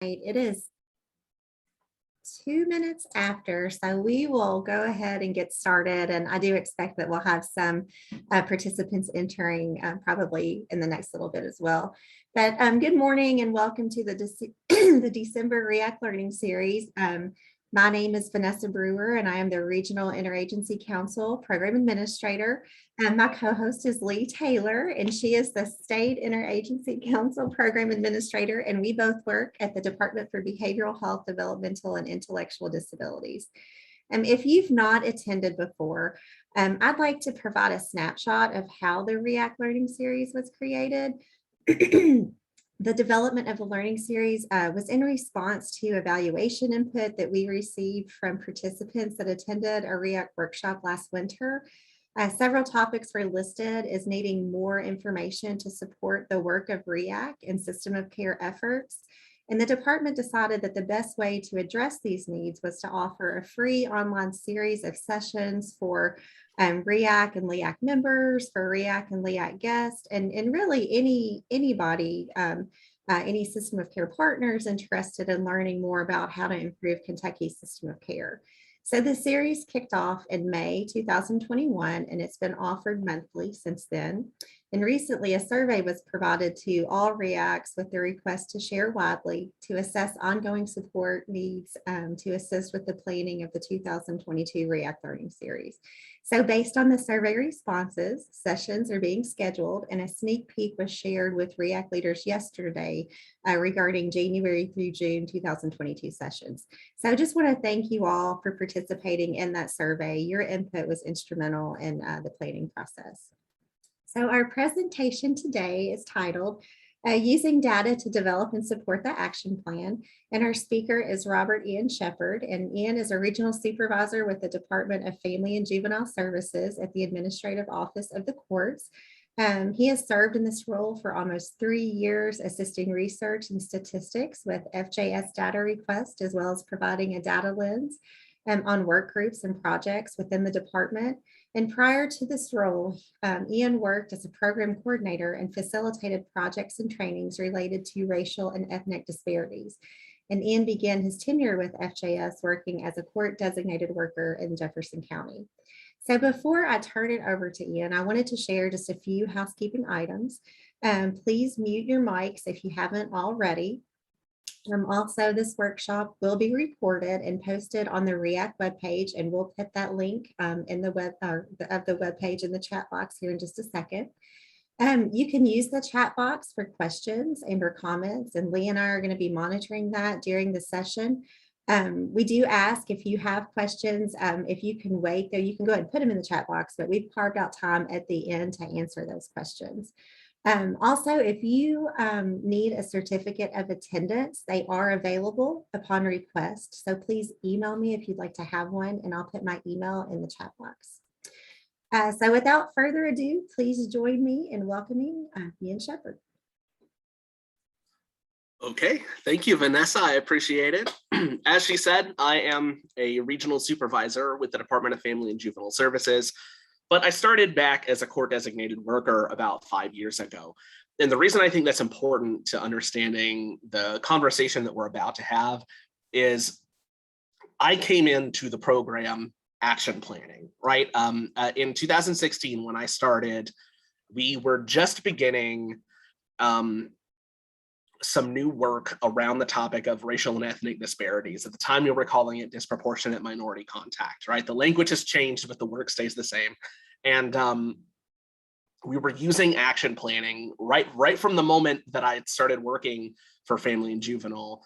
It is 2 minutes after, so we will go ahead and get started. And I do expect that we'll have some participants entering probably in the next little bit as well. But good morning and welcome to the, the December RIAC Learning Series. My name is Vanessa Brewer and I am the Regional Interagency Council Program Administrator. And my co-host is Lee Taylor and she is the State Interagency Council Program Administrator, and we both work at the Department for Behavioral Health, Developmental and Intellectual Disabilities. If you've not attended before, I'd like to provide a snapshot of how the RIAC Learning Series was created. The development of the learning series was in response to evaluation input that we received from participants that attended a RIAC workshop last winter. Several topics were listed as needing more information to support the work of RIAC and system of care efforts. And the department decided that the best way to address these needs was to offer a free online series of sessions for RIAC and LIAC members, for RIAC and LIAC guests, and really anybody, any system of care partners interested in learning more about how to improve Kentucky's system of care. So the series kicked off in May 2021, and it's been offered monthly since then. And recently, a survey was provided to all RIACs with the request to share widely to assess ongoing support needs to assist with the planning of the 2022 RIAC Learning Series. So based on the survey responses, sessions are being scheduled, and a sneak peek was shared with RIAC leaders yesterday regarding January through June 2022 sessions. So I just want to thank you all for participating in that survey. Your input was instrumental in the planning process. So our presentation today is titled Using Data to Develop and Support the Action Plan. And our speaker is Robert Ian Shepard. And Ian is a regional supervisor with the Department of Family and Juvenile Services at the Administrative Office of the Courts. He has served in this role for almost 3 years, assisting research and statistics with FJS data requests, as well as providing a data lens on work groups and projects within the department. And prior to this role, Ian worked as a program coordinator and facilitated projects and trainings related to racial and ethnic disparities. And Ian began his tenure with FJS working as a court designated worker in Jefferson County. So before I turn it over to Ian, I wanted to share just a few housekeeping items. Please mute your mics if you haven't already. Also, this workshop will be recorded and posted on the RIAC webpage, and we'll put that link in the webpage in the chat box here in just a second. You can use the chat box for questions and or comments, and Lee and I are going to be monitoring that during the session. We do ask if you have questions, if you can wait, though you can go ahead and put them in the chat box, but we've carved out time at the end to answer those questions. Also, if you need a certificate of attendance, they are available upon request. So please email me if you'd like to have one, and I'll put my email in the chat box. So without further ado, please join me in welcoming Ian Shepard. Okay, thank you, Vanessa. I appreciate it. As she said, I am a regional supervisor with the Department of Family and Juvenile Services. But I started back as a court designated worker about 5 years ago. And the reason I think that's important to understanding the conversation that we're about to have is I came into the program action planning, right? In 2016, when I started, we were just beginning some new work around the topic of racial and ethnic disparities. At the time, we were calling it disproportionate minority contact, right? The language has changed, but the work stays the same. And we were using action planning right from the moment that I started working for Family and Juvenile.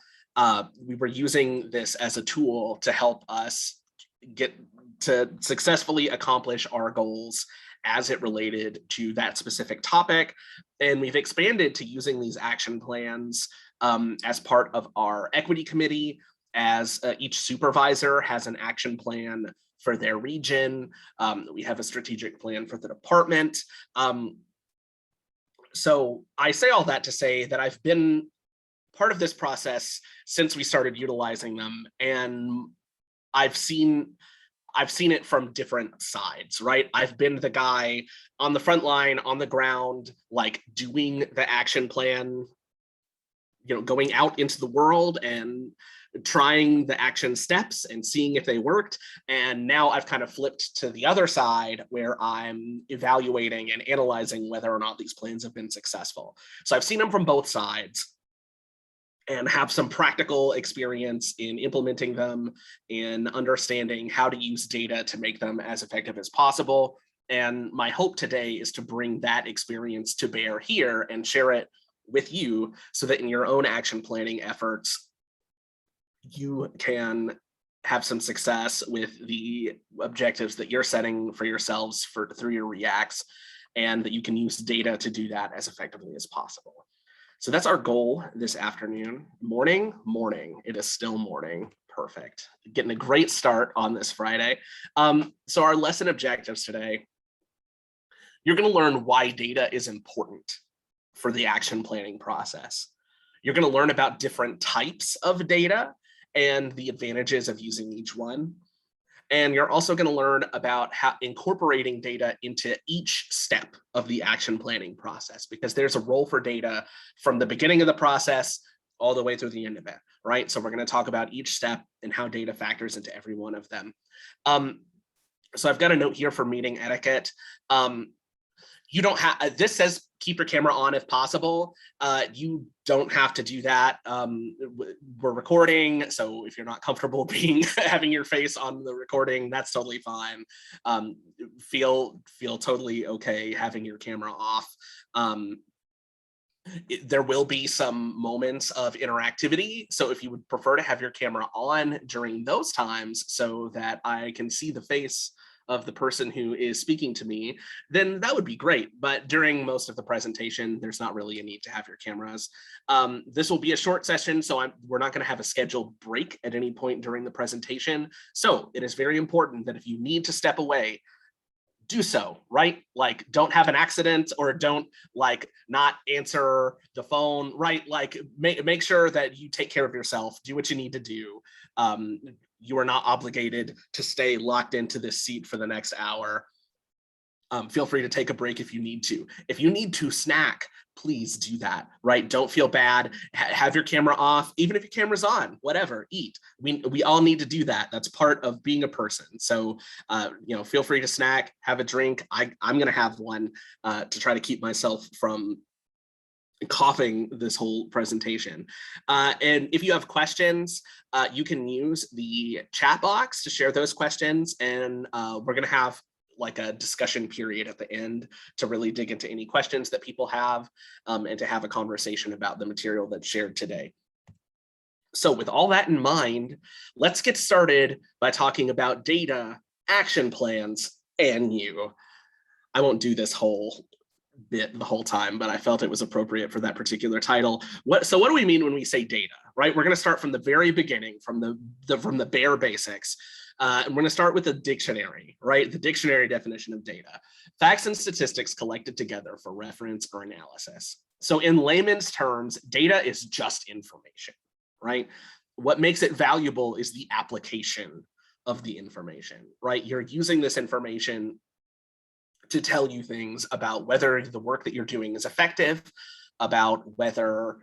We were using this as a tool to help us get to successfully accomplish our goals as it related to that specific topic. And we've expanded to using these action plans as part of our equity committee, as each supervisor has an action plan for their region. We have a strategic plan for the department. So I say all that to say that I've been part of this process since we started utilizing them, and I've seen it from different sides, right? I've been the guy on the front line, on the ground, like doing the action plan going out into the world and trying the action steps and seeing if they worked. And now I've kind of flipped to the other side where I'm evaluating and analyzing whether or not these plans have been successful. So I've seen them from both sides and have some practical experience in implementing them, in understanding how to use data to make them as effective as possible. And my hope today is to bring that experience to bear here and share it with you so that in your own action planning efforts, you can have some success with the objectives that you're setting for yourselves through your RIACs, and that you can use data to do that as effectively as possible. So that's our goal this afternoon. Morning. It is still morning. Perfect. Getting a great start on this Friday. So our lesson objectives today, you're going to learn why data is important for the action planning process. You're going to learn about different types of data and the advantages of using each one. And you're also going to learn about how incorporating data into each step of the action planning process, because there's a role for data from the beginning of the process all the way through the end of it, right? So we're going to talk about each step and how data factors into every one of them. So I've got a note here for meeting etiquette. You don't have, this says keep your camera on if possible. You don't have to do that. We're recording, so if you're not comfortable having your face on the recording, that's totally fine. Feel totally okay having your camera off. There will be some moments of interactivity, so if you would prefer to have your camera on during those times so that I can see the face of the person who is speaking to me, then that would be great. But during most of the presentation, there's not really a need to have your cameras. This will be a short session, so we're not going to have a scheduled break at any point during the presentation. So it is very important that if you need to step away, do so, right? Like, don't have an accident, or don't not answer the phone, right? Like, make sure that you take care of yourself, do what you need to do. You are not obligated to stay locked into this seat for the next hour. Feel free to take a break if you need to. If you need to snack, please do that, right? Don't feel bad. Have your camera off, even if your camera's on, whatever, eat. We all need to do that. That's part of being a person. So, feel free to snack, have a drink. I'm going to have one to try to keep myself from coughing this whole presentation. And if you have questions, you can use the chat box to share those questions. And we're going to have like a discussion period at the end to really dig into any questions that people have, and to have a conversation about the material that's shared today. So with all that in mind, let's get started by talking about data, action plans, and you. I won't do this whole bit the whole time, but I felt it was appropriate for that particular title. So what do we mean when we say data, right? We're going to start from the very beginning, from the bare basics. And we're going to start with the dictionary, right? The dictionary definition of data: facts and statistics collected together for reference or analysis. So in layman's terms, data is just information, right? What makes it valuable is the application of the information, right? You're using this information to tell you things about whether the work that you're doing is effective, about whether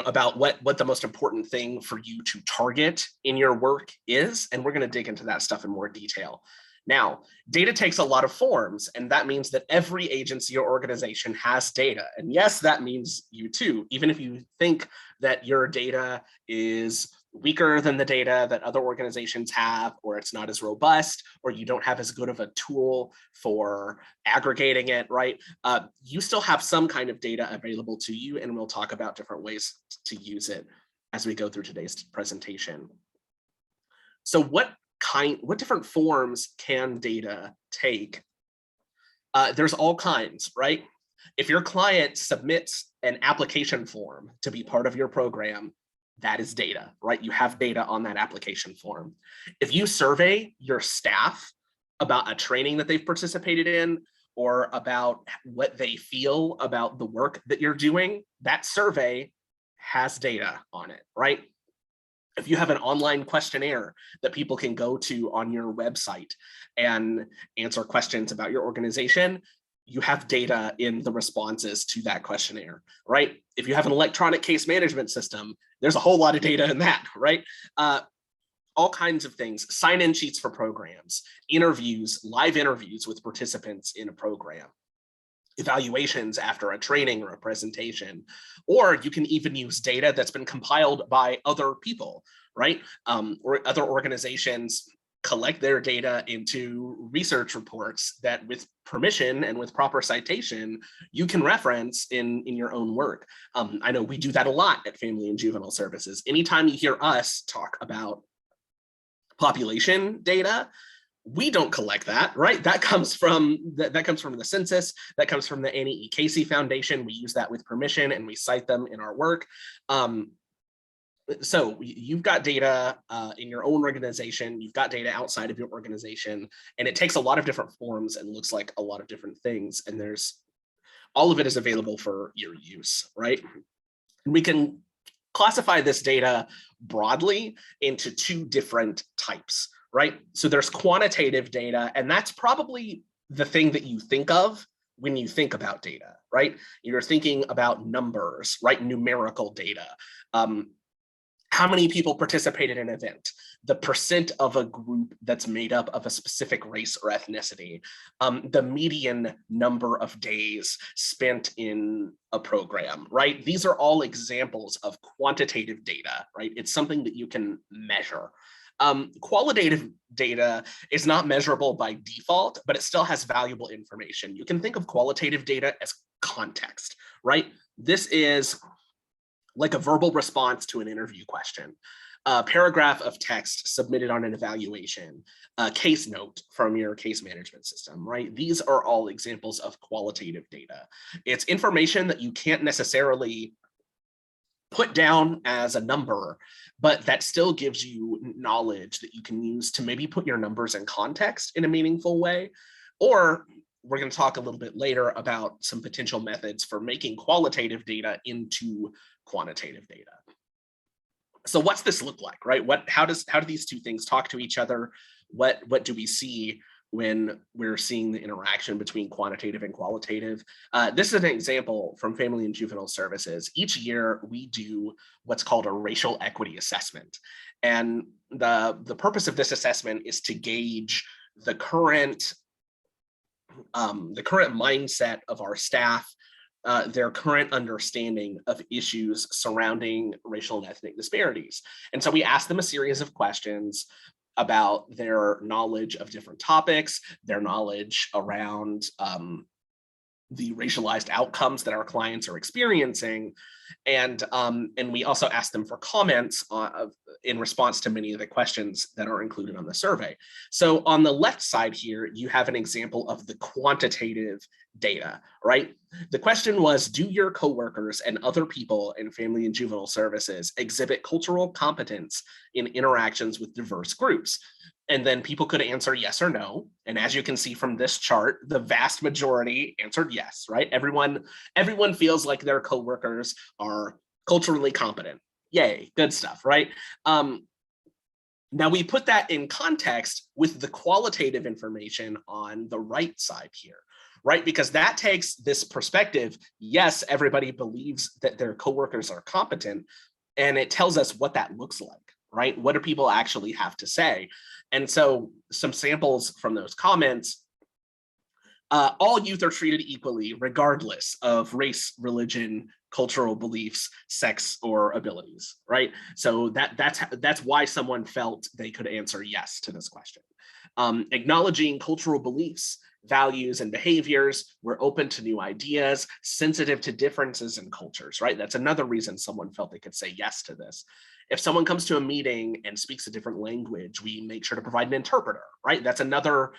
about what the most important thing for you to target in your work is. And we're going to dig into that stuff in more detail. Now, data takes a lot of forms, and that means that every agency or organization has data. And yes, that means you too. Even if you think that your data is weaker than the data that other organizations have, or it's not as robust, or you don't have as good of a tool for aggregating it, right? You still have some kind of data available to you, and we'll talk about different ways to use it as we go through today's presentation. So what different forms can data take? There's all kinds, right? If your client submits an application form to be part of your program, that is data, right? You have data on that application form. If you survey your staff about a training that they've participated in, or about what they feel about the work that you're doing, that survey has data on it, right? If you have an online questionnaire that people can go to on your website and answer questions about your organization, you have data in the responses to that questionnaire, right? If you have an electronic case management system, there's a whole lot of data in that, right? All kinds of things, sign-in sheets for programs, interviews, live interviews with participants in a program, evaluations after a training or a presentation, or you can even use data that's been compiled by other people, right? Or other organizations collect their data into research reports that, with permission and with proper citation, you can reference in your own work. I know we do that a lot at Family and Juvenile Services. Anytime you hear us talk about population data, we don't collect that, right? That comes from the census, that comes from the Annie E. Casey Foundation. We use that with permission and we cite them in our work. So you've got data in your own organization, you've got data outside of your organization, and it takes a lot of different forms and looks like a lot of different things. And all of it is available for your use, right? And we can classify this data broadly into two different types, right? So there's quantitative data, and that's probably the thing that you think of when you think about data, right? You're thinking about numbers, right? Numerical data. How many people participated in an event, the percent of a group that's made up of a specific race or ethnicity, the median number of days spent in a program, right? These are all examples of quantitative data, right? It's something that you can measure. Qualitative data is not measurable by default, but it still has valuable information. You can think of qualitative data as context, right? This is like a verbal response to an interview question, a paragraph of text submitted on an evaluation, a case note from your case management system, right? These are all examples of qualitative data. It's information that you can't necessarily put down as a number, but that still gives you knowledge that you can use to maybe put your numbers in context in a meaningful way. Or we're going to talk a little bit later about some potential methods for making qualitative data into quantitative data. So what's this look like, right? How do these two things talk to each other? What do we see when we're seeing the interaction between quantitative and qualitative? This is an example from Family and Juvenile Services. Each year we do what's called a racial equity assessment. And the purpose of this assessment is to gauge the current mindset of our staff, their current understanding of issues surrounding racial and ethnic disparities. And so we ask them a series of questions about their knowledge of different topics, their knowledge around the racialized outcomes that our clients are experiencing. And we also ask them for comments in response to many of the questions that are included on the survey. So on the left side here, you have an example of the quantitative data, right? The question was, do your coworkers and other people in Family and Juvenile Services exhibit cultural competence in interactions with diverse groups? And then people could answer yes or no. And as you can see from this chart, the vast majority answered yes, right? Everyone feels like their coworkers are culturally competent. Yay, good stuff, right? Now we put that in context with the qualitative information on the right side here, right? Because that takes this perspective. Yes, everybody believes that their coworkers are competent, and it tells us what that looks like, right? What do people actually have to say? And so some samples from those comments, all youth are treated equally, regardless of race, religion, cultural beliefs, sex, or abilities, right? So that's why someone felt they could answer yes to this question. Acknowledging cultural beliefs, values, and behaviors, we're open to new ideas, sensitive to differences in cultures, right? That's another reason someone felt they could say yes to this. If someone comes to a meeting and speaks a different language, we make sure to provide an interpreter, right? That's another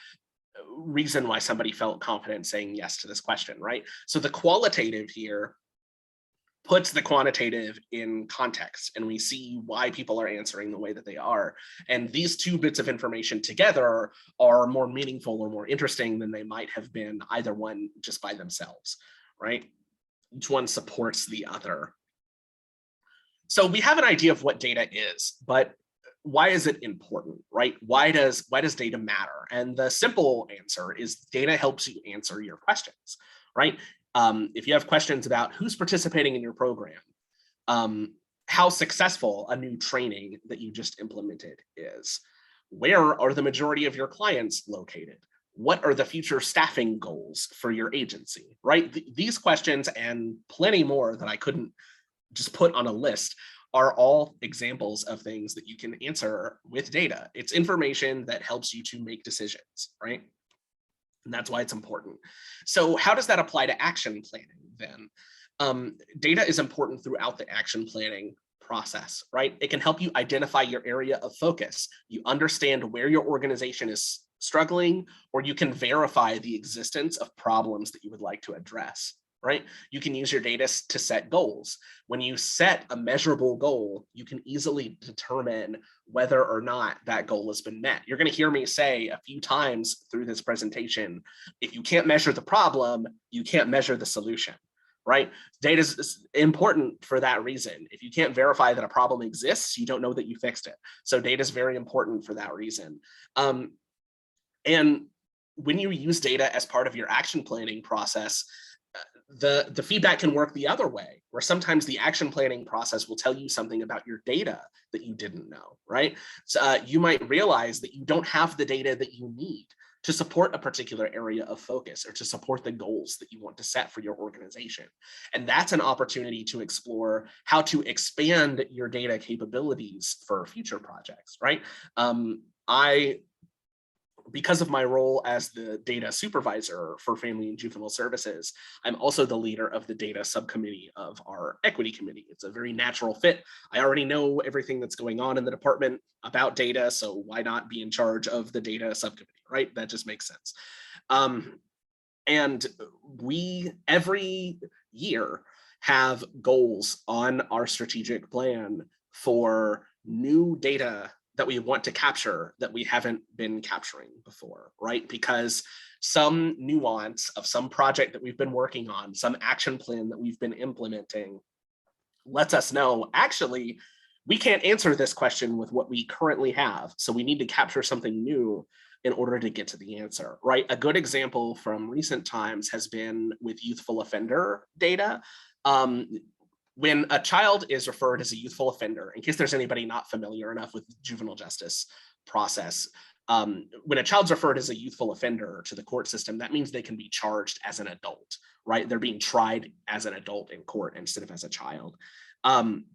reason why somebody felt confident saying yes to this question, right? So the qualitative here puts the quantitative in context, and we see why people are answering the way that they are. And these two bits of information together are more meaningful or more interesting than they might have been either one just by themselves, right? Each one supports the other. So we have an idea of what data is, but why is it important, right? Why does data matter? And the simple answer is data helps you answer your questions, right? If you have questions about who's participating in your program, how successful a new training that you just implemented is, where are the majority of your clients located? What are the future staffing goals for your agency, right? These questions and plenty more that I couldn't just put on a list are all examples of things that you can answer with data. It's information that helps you to make decisions, right? And that's why it's important. So how does that apply to action planning then? Data is important throughout the action planning process, right? It can help you identify your area of focus. You understand where your organization is struggling, or you can verify the existence of problems that you would like to address, right? You can use your data to set goals. When you set a measurable goal, you can easily determine whether or not that goal has been met. You're going to hear me say a few times through this presentation, if you can't measure the problem, you can't measure the solution, right? Data is important for that reason. If you can't verify that a problem exists, you don't know that you fixed it. So data is very important for that reason. And when you use data as part of your action planning process, the feedback can work the other way, where sometimes the action planning process will tell you something about your data that you didn't know, right? So you might realize that you don't have the data that you need to support a particular area of focus or to support the goals that you want to set for your organization. And that's an opportunity to explore how to expand your data capabilities for future projects, right? Because of my role as the data supervisor for family and juvenile services, I'm also the leader of the data subcommittee of our equity committee. It's a very natural fit. I already know everything that's going on in the department about data, so why not be in charge of the data subcommittee, right? That just makes sense. And we, every year, have goals on our strategic plan for new data that we want to capture that we haven't been capturing before, right? Because some nuance of some project that we've been working on, some action plan that we've been implementing, lets us know, actually, we can't answer this question with what we currently have. So we need to capture something new in order to get to the answer, right? A good example from recent times has been with youthful offender data. When a child is referred as a youthful offender, in case there's anybody not familiar enough with the juvenile justice process, when a child's referred as a youthful offender to the court system, that means they can be charged as an adult, right? They're being tried as an adult in court instead of as a child. And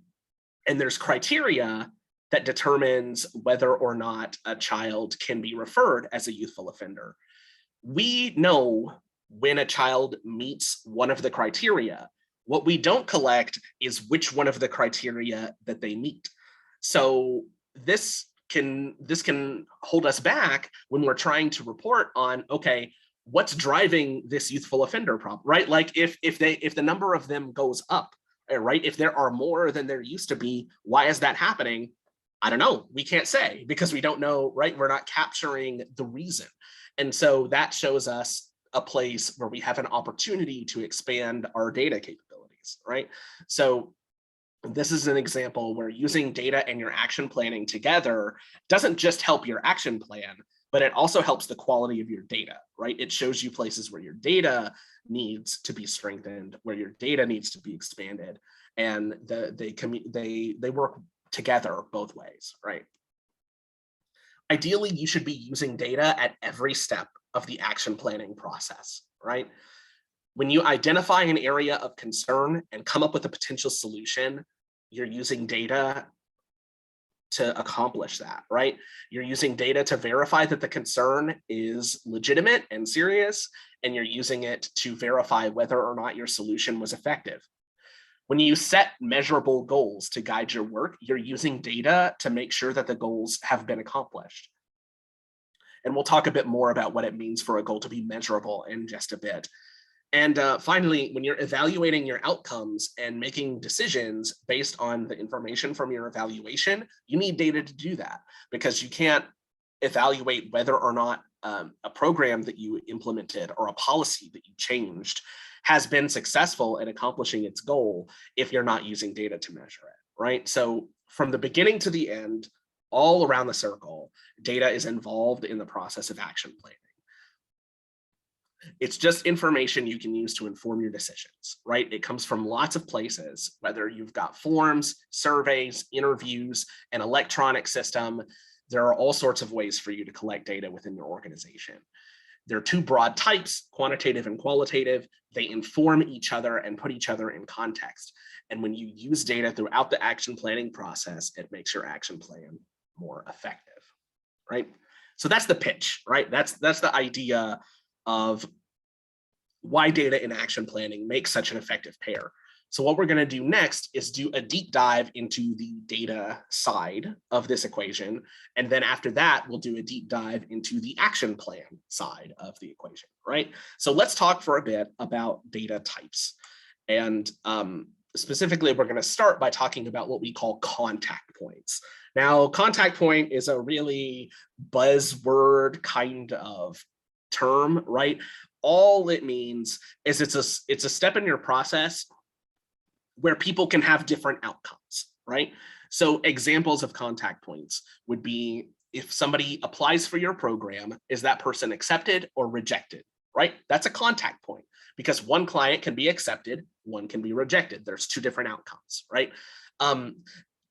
there's criteria that determines whether or not a child can be referred as a youthful offender. We know when a child meets one of the criteria. What we don't collect is which one of the criteria that they meet. So this can hold us back when we're trying to report on, okay, what's driving this youthful offender problem, right? Like if the number of them goes up, right? If there are more than there used to be, why is that happening? I don't know. We can't say because we don't know, right? We're not capturing the reason. And so that shows us a place where we have an opportunity to expand our data capabilities, right? So this is an example where using data and your action planning together doesn't just help your action plan, but it also helps the quality of your data, right? It shows you places where your data needs to be strengthened, where your data needs to be expanded, and they work together both ways, right? Ideally, you should be using data at every step of the action planning process, right? When you identify an area of concern and come up with a potential solution, you're using data to accomplish that, right? You're using data to verify that the concern is legitimate and serious, and you're using it to verify whether or not your solution was effective. When you set measurable goals to guide your work, you're using data to make sure that the goals have been accomplished. And we'll talk a bit more about what it means for a goal to be measurable in just a bit. And finally, when you're evaluating your outcomes and making decisions based on the information from your evaluation, you need data to do that, because you can't evaluate whether or not a program that you implemented or a policy that you changed has been successful in accomplishing its goal if you're not using data to measure it, right? So from the beginning to the end, all around the circle, data is involved in the process of action planning. It's just information you can use to inform your decisions, right? It comes from lots of places, whether you've got forms, surveys, interviews, an electronic system. There are all sorts of ways for you to collect data within your organization. There are two broad types, quantitative and qualitative. They inform each other and put each other in context. And when you use data throughout the action planning process, it makes your action plan more effective, right? So that's the pitch, right? That's the idea of why data and action planning makes such an effective pair. So what we're going to do next is do a deep dive into the data side of this equation. And then after that, we'll do a deep dive into the action plan side of the equation, right? So let's talk for a bit about data types. And specifically, we're going to start by talking about what we call contact points. Now, contact point is a really buzzword kind of term, right? All it means is it's a step in your process where people can have different outcomes, right? So examples of contact points would be if somebody applies for your program, is that person accepted or rejected, right? That's a contact point because one client can be accepted, one can be rejected. There's two different outcomes, right?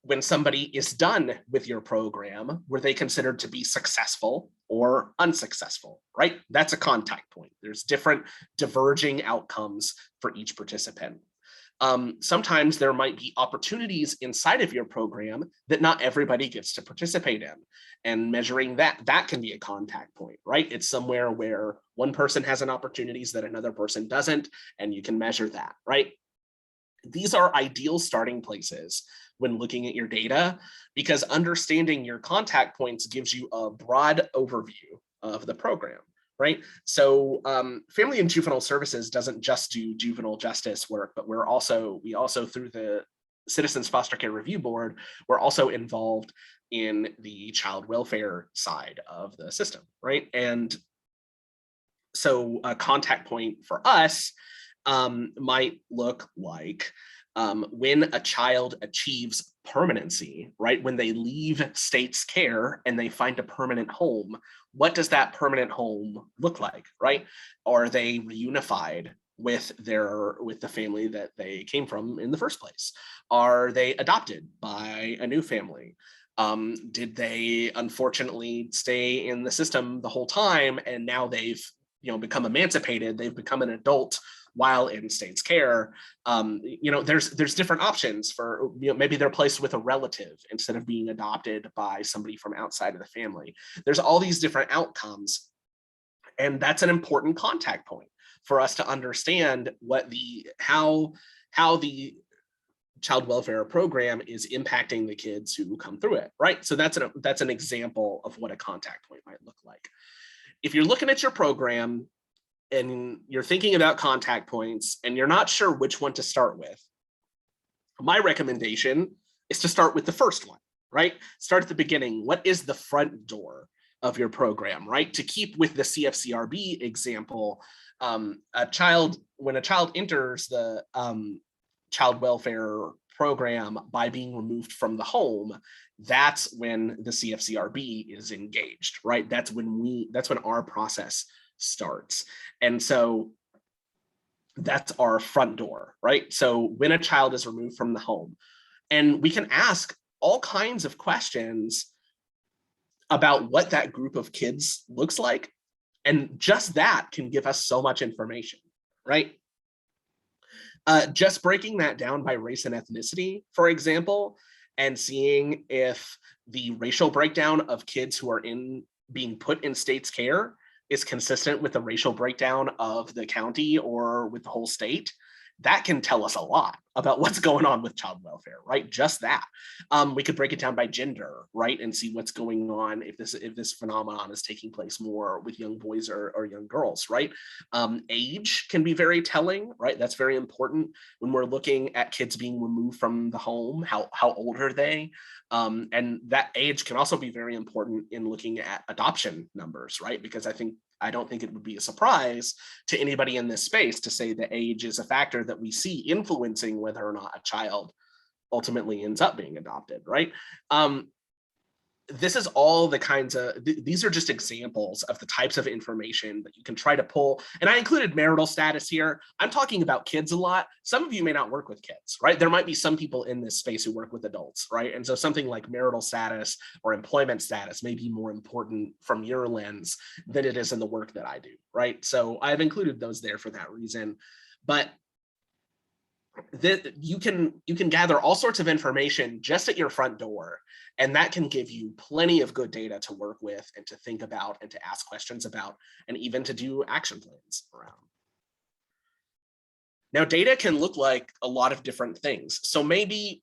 When somebody is done with your program, were they considered to be successful or unsuccessful, right? That's a contact point. There's different diverging outcomes for each participant. Sometimes there might be opportunities inside of your program that not everybody gets to participate in, and measuring that can be a contact point, right? It's somewhere where one person has an opportunities that another person doesn't, and you can measure that, right? These are ideal starting places when looking at your data, because understanding your contact points gives you a broad overview of the program, right? So Family and Juvenile Services doesn't just do juvenile justice work, but we also through the Citizens Foster Care Review Board, we're also involved in the child welfare side of the system, right? And so a contact point for us might look like when a child achieves permanency, right? When they leave state's care and they find a permanent home, what does that permanent home look like, right? Are they reunified with the family that they came from in the first place? Are they adopted by a new family? Did they unfortunately stay in the system the whole time and now they've become emancipated, they've become an adult while in state's care? There's different options for, maybe they're placed with a relative instead of being adopted by somebody from outside of the family. There's all these different outcomes, and that's an important contact point for us to understand how the child welfare program is impacting the kids who come through it, right? So that's an example of what a contact point might look like. If you're looking at your program and you're thinking about contact points and you're not sure which one to start with, my recommendation is to start with the first one, right? Start at the beginning. What is the front door of your program, right? To keep with the CFCRB example, when a child enters the child welfare program by being removed from the home, that's when the CFCRB is engaged, right? That's when our process starts. And so that's our front door, right? So when a child is removed from the home, and we can ask all kinds of questions about what that group of kids looks like. And just that can give us so much information, right? Just breaking that down by race and ethnicity, for example, and seeing if the racial breakdown of kids who are being put in state's care is consistent with the racial breakdown of the county or with the whole state, that can tell us a lot about what's going on with child welfare, right? Just that. We could break it down by gender, right? And see what's going on if this phenomenon is taking place more with young boys or young girls, right? Age can be very telling, right? That's very important when we're looking at kids being removed from the home. How old are they? And that age can also be very important in looking at adoption numbers, right? Because I don't think it would be a surprise to anybody in this space to say that age is a factor that we see influencing whether or not a child ultimately ends up being adopted, right? this is all the kinds of, these are just examples of the types of information that you can try to pull. And I included marital status here. I'm talking about kids a lot. Some of you may not work with kids, right? There might be some people in this space who work with adults, right? And so something like marital status or employment status may be more important from your lens than it is in the work that I do, right? So I've included those there for that reason. But you can gather all sorts of information just at your front door, and that can give you plenty of good data to work with and to think about and to ask questions about, and even to do action plans around. Now, data can look like a lot of different things. So maybe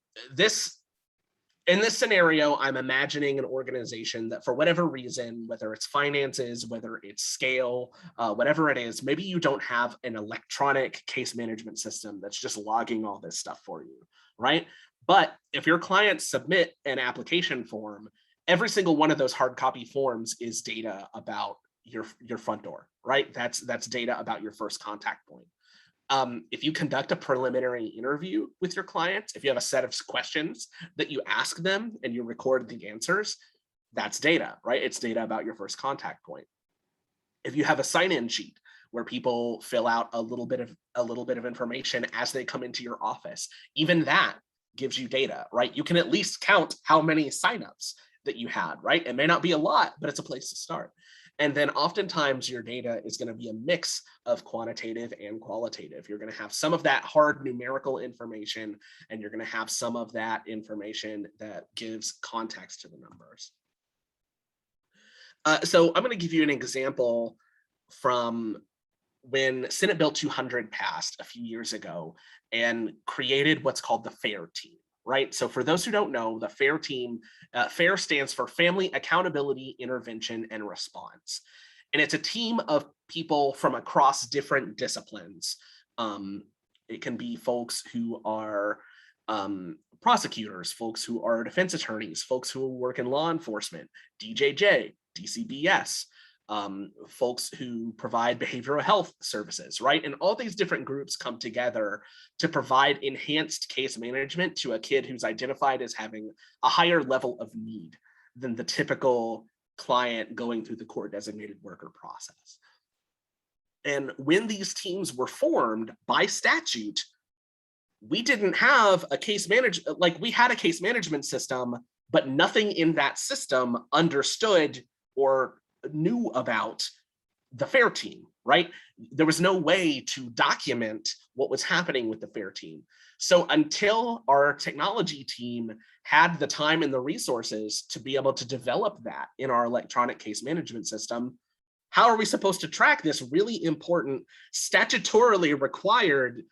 in this scenario, I'm imagining an organization that for whatever reason, whether it's finances, whether it's scale, whatever it is, maybe you don't have an electronic case management system that's just logging all this stuff for you, right? But if your clients submit an application form, every single one of those hard copy forms is data about your front door, right? That's data about your first contact point. If you conduct a preliminary interview with your clients, if you have a set of questions that you ask them and you record the answers, that's data, right? It's data about your first contact point. If you have a sign-in sheet where people fill out a little bit of information as they come into your office, even that gives you data, right? You can at least count how many signups that you had, right? It may not be a lot, but it's a place to start. And then oftentimes your data is going to be a mix of quantitative and qualitative. You're going to have some of that hard numerical information, and you're going to have some of that information that gives context to the numbers. So I'm going to give you an example from when Senate Bill 200 passed a few years ago and created what's called the FAIR team. Right. So for those who don't know, the FAIR team, FAIR stands for Family Accountability, Intervention, and Response. And it's a team of people from across different disciplines. It can be folks who are prosecutors, folks who are defense attorneys, folks who work in law enforcement, DJJ, DCBS, folks who provide behavioral health services, right? And all these different groups come together to provide enhanced case management to a kid who's identified as having a higher level of need than the typical client going through the court designated worker process. And when these teams were formed by statute, we didn't have a case management, like we had a case management system, but nothing in that system understood or knew about the FAIR team, right? There was no way to document what was happening with the FAIR team. So until our technology team had the time and the resources to be able to develop that in our electronic case management system, how are we supposed to track this really important statutorily required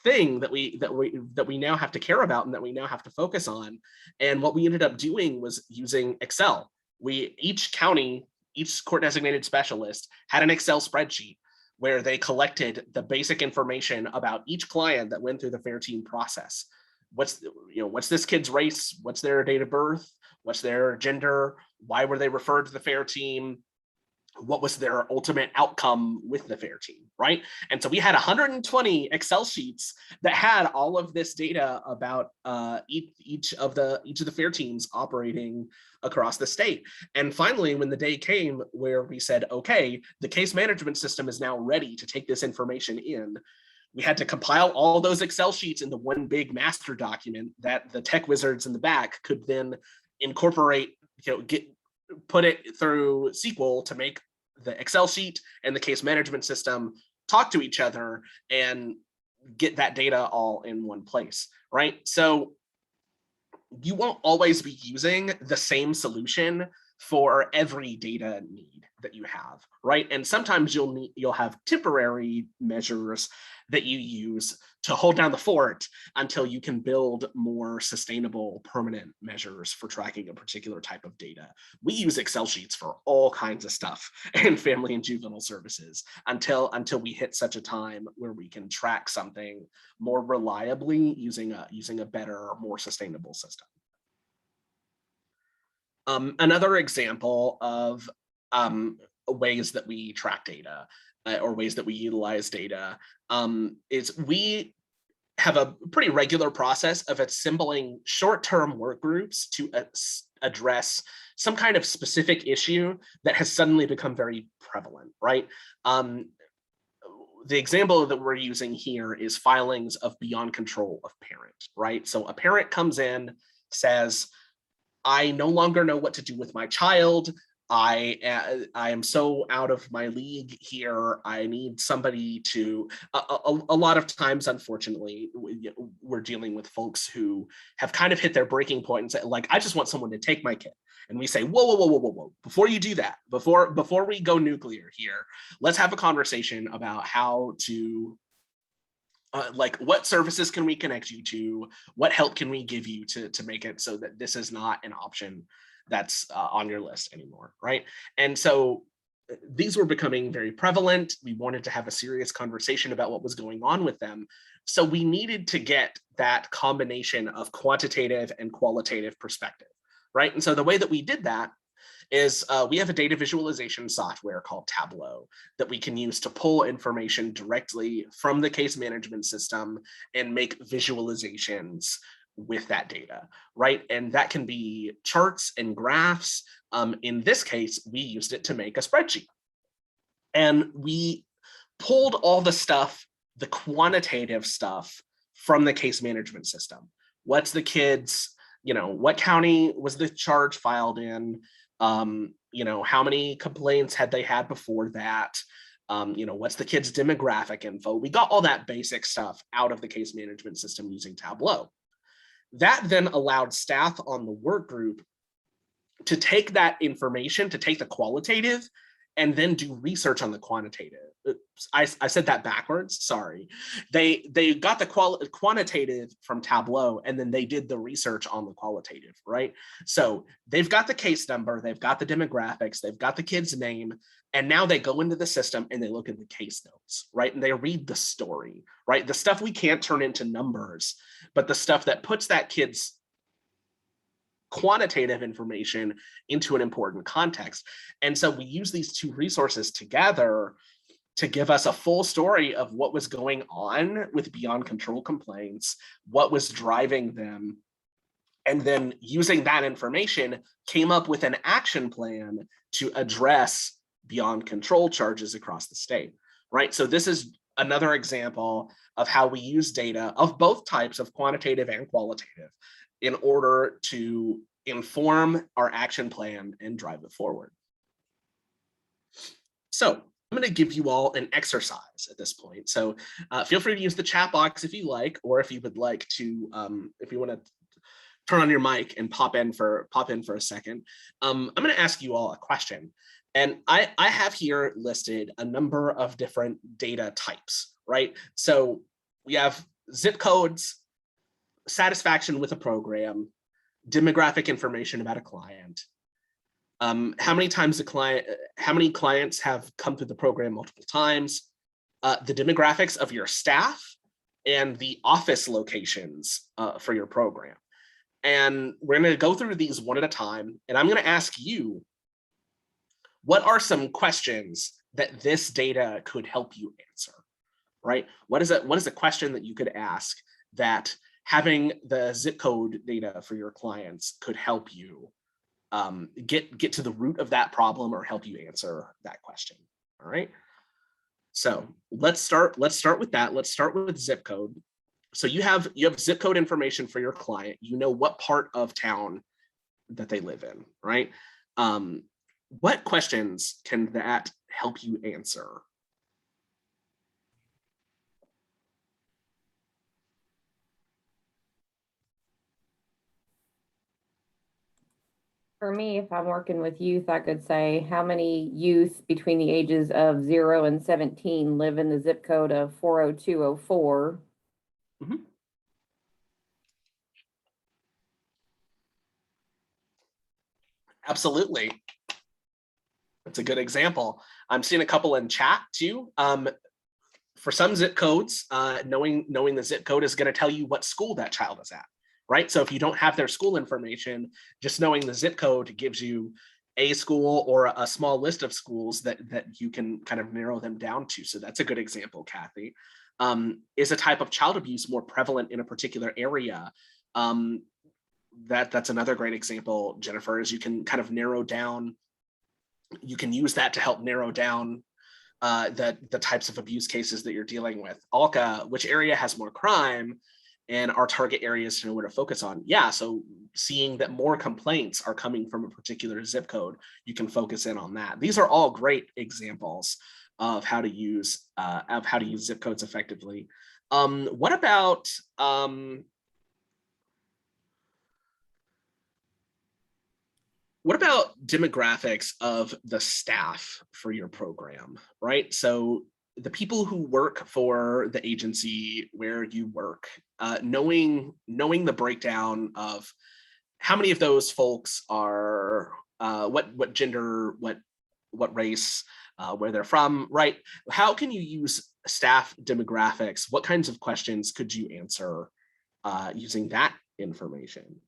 thing that we now have to care about and that we now have to focus on? And what we ended up doing was using Excel. Each county, each court designated specialist had an Excel spreadsheet where they collected the basic information about each client that went through the FAIR team process. What's this kid's race? What's their date of birth? What's their gender? Why were they referred to the FAIR team? What was their ultimate outcome with the FAIR team, right? And so we had 120 Excel sheets that had all of this data about each of the FAIR teams operating across the state. And finally, when the day came where we said, okay, the case management system is now ready to take this information in, we had to compile all those Excel sheets into one big master document that the tech wizards in the back could then incorporate, put it through SQL to make the Excel sheet and the case management system talk to each other and get that data all in one place, right? So you won't always be using the same solution for every data need that you have, right? And sometimes you'll have temporary measures that you use to hold down the fort until you can build more sustainable permanent measures for tracking a particular type of data. We use Excel sheets for all kinds of stuff in family and juvenile services until we hit such a time where we can track something more reliably using a better, more sustainable system. Another example of ways that we track data or ways that we utilize data is we have a pretty regular process of assembling short-term work groups to address some kind of specific issue that has suddenly become very prevalent, right? The example that we're using here is filings of beyond control of parent, right? So a parent comes in, says, I no longer know what to do with my child. I am so out of my league here. I need somebody to, a lot of times, unfortunately, we're dealing with folks who have kind of hit their breaking point and say, like, I just want someone to take my kid. And we say, whoa, whoa, whoa, whoa, whoa, whoa. Before you do that, before we go nuclear here, let's have a conversation about how to, like, what services can we connect you to? What help can we give you to make it so that this is not an option that's on your list anymore, right? And so these were becoming very prevalent. We wanted to have a serious conversation about what was going on with them. So we needed to get that combination of quantitative and qualitative perspective, right? And so the way that we did that is we have a data visualization software called Tableau that we can use to pull information directly from the case management system and make visualizations with that data, right? And that can be charts and graphs. In this case, we used it to make a spreadsheet. And we pulled all the stuff, the quantitative stuff, from the case management system. What's the kids, what county was the charge filed in? How many complaints had they had before that? What's the kid's demographic info? We got all that basic stuff out of the case management system using Tableau. That then allowed staff on the work group to take that information, to take the qualitative, and then do research on the quantitative. I said that backwards, sorry. They got the quantitative from Tableau, and then they did the research on the qualitative, right? So they've got the case number, they've got the demographics, they've got the kid's name, and now they go into the system and they look at the case notes, right? And they read the story, right? The stuff we can't turn into numbers, but the stuff that puts that kid's quantitative information into an important context. And so we use these two resources together to give us a full story of what was going on with beyond control complaints, what was driving them, and then using that information came up with an action plan to address beyond control charges across the state, right? So this is another example of how we use data of both types, of quantitative and qualitative, in order to inform our action plan and drive it forward. So I'm going to give you all an exercise at this point. So feel free to use the chat box if you like, or if you would like to, if you want to turn on your mic and pop in for a second. I'm going to ask you all a question. And I have here listed a number of different data types, right? So we have zip codes, satisfaction with a program, demographic information about a client, how many clients have come through the program multiple times, the demographics of your staff, and the office locations for your program. And we're going to go through these one at a time, and I'm going to ask you, what are some questions that this data could help you answer, right? What is a question that you could ask that having the zip code data for your clients could help you get to the root of that problem or help you answer that question? All right. So let's start with that. Let's start with zip code. So you have zip code information for your client. You know what part of town that they live in, right? What questions can that help you answer? For me, if I'm working with youth, I could say how many youth between the ages of 0 and 17 live in the zip code of 40204. Mm-hmm. Absolutely. That's a good example. I'm seeing a couple in chat too. For some zip codes, knowing the zip code is going to tell you what school that child is at, right? So if you don't have their school information, just knowing the zip code gives you a school or a small list of schools that you can kind of narrow them down to. So that's a good example, Kathy. Is a type of child abuse more prevalent in a particular area? That's another great example, Jennifer, is you can kind of narrow down, you can use that to help narrow down the types of abuse cases that you're dealing with. Alka, which area has more crime and our target areas to know where to focus on? Yeah, so seeing that more complaints are coming from a particular zip code, you can focus in on that. These are all great examples of how to use zip codes effectively. What about demographics of the staff for your program, right? So the people who work for the agency where you work, knowing the breakdown of how many of those folks are what gender, what race, where they're from, right? How can you use staff demographics? What kinds of questions could you answer using that information?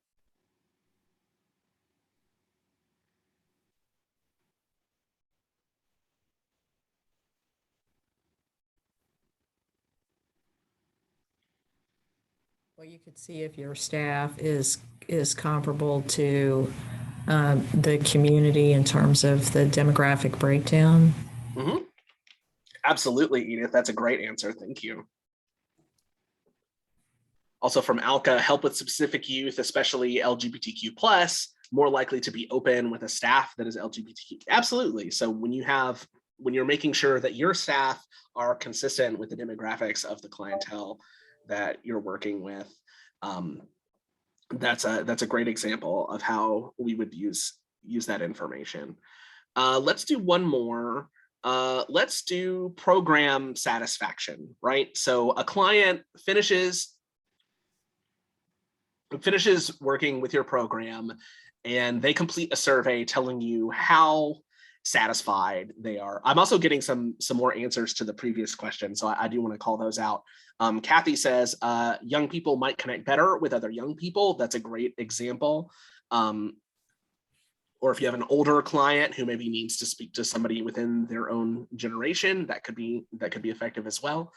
Well, you could see if your staff is comparable to the community in terms of the demographic breakdown. Mm-hmm. Absolutely, Edith. That's a great answer. Thank you. Also from Alka, help with specific youth, especially LGBTQ+, more likely to be open with a staff that is LGBTQ. Absolutely. So when you're making sure that your staff are consistent with the demographics of the clientele that you're working with, that's a great example of how we would use that information. Let's do one more. Let's do program satisfaction, right? So a client finishes working with your program and they complete a survey telling you how satisfied they are. I'm also getting some more answers to the previous question, so I do want to call those out. Kathy says young people might connect better with other young people. That's a great example. Or if you have an older client who maybe needs to speak to somebody within their own generation, that could be effective as well.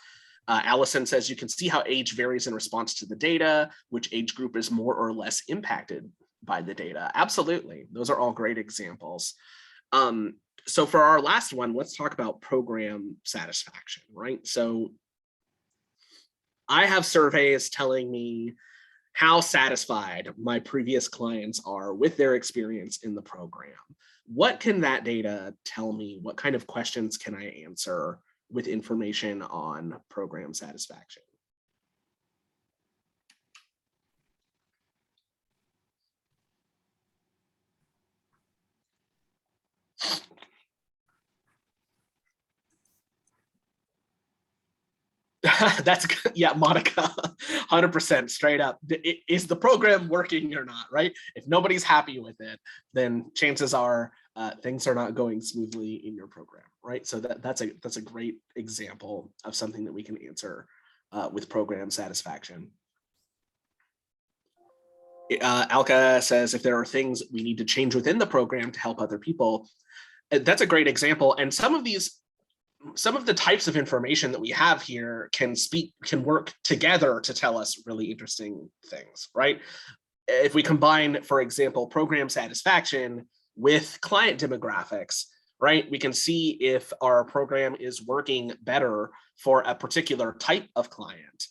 Allison says you can see how age varies in response to the data, which age group is more or less impacted by the data. Absolutely, those are all great examples. So for our last one, let's talk about program satisfaction, right? So I have surveys telling me how satisfied my previous clients are with their experience in the program. What can that data tell me? What kind of questions can I answer with information on program satisfaction? That's, yeah, Monica, 100% straight up. Is the program working or not, right? If nobody's happy with it, then chances are things are not going smoothly in your program, right? So that's a great example of something that we can answer with program satisfaction. Alka says if there are things we need to change within the program to help other people, that's a great example. And some of the types of information that we have here can work together to tell us really interesting things, right? If we combine, for example, program satisfaction with client demographics, right, we can see if our program is working better for a particular type of client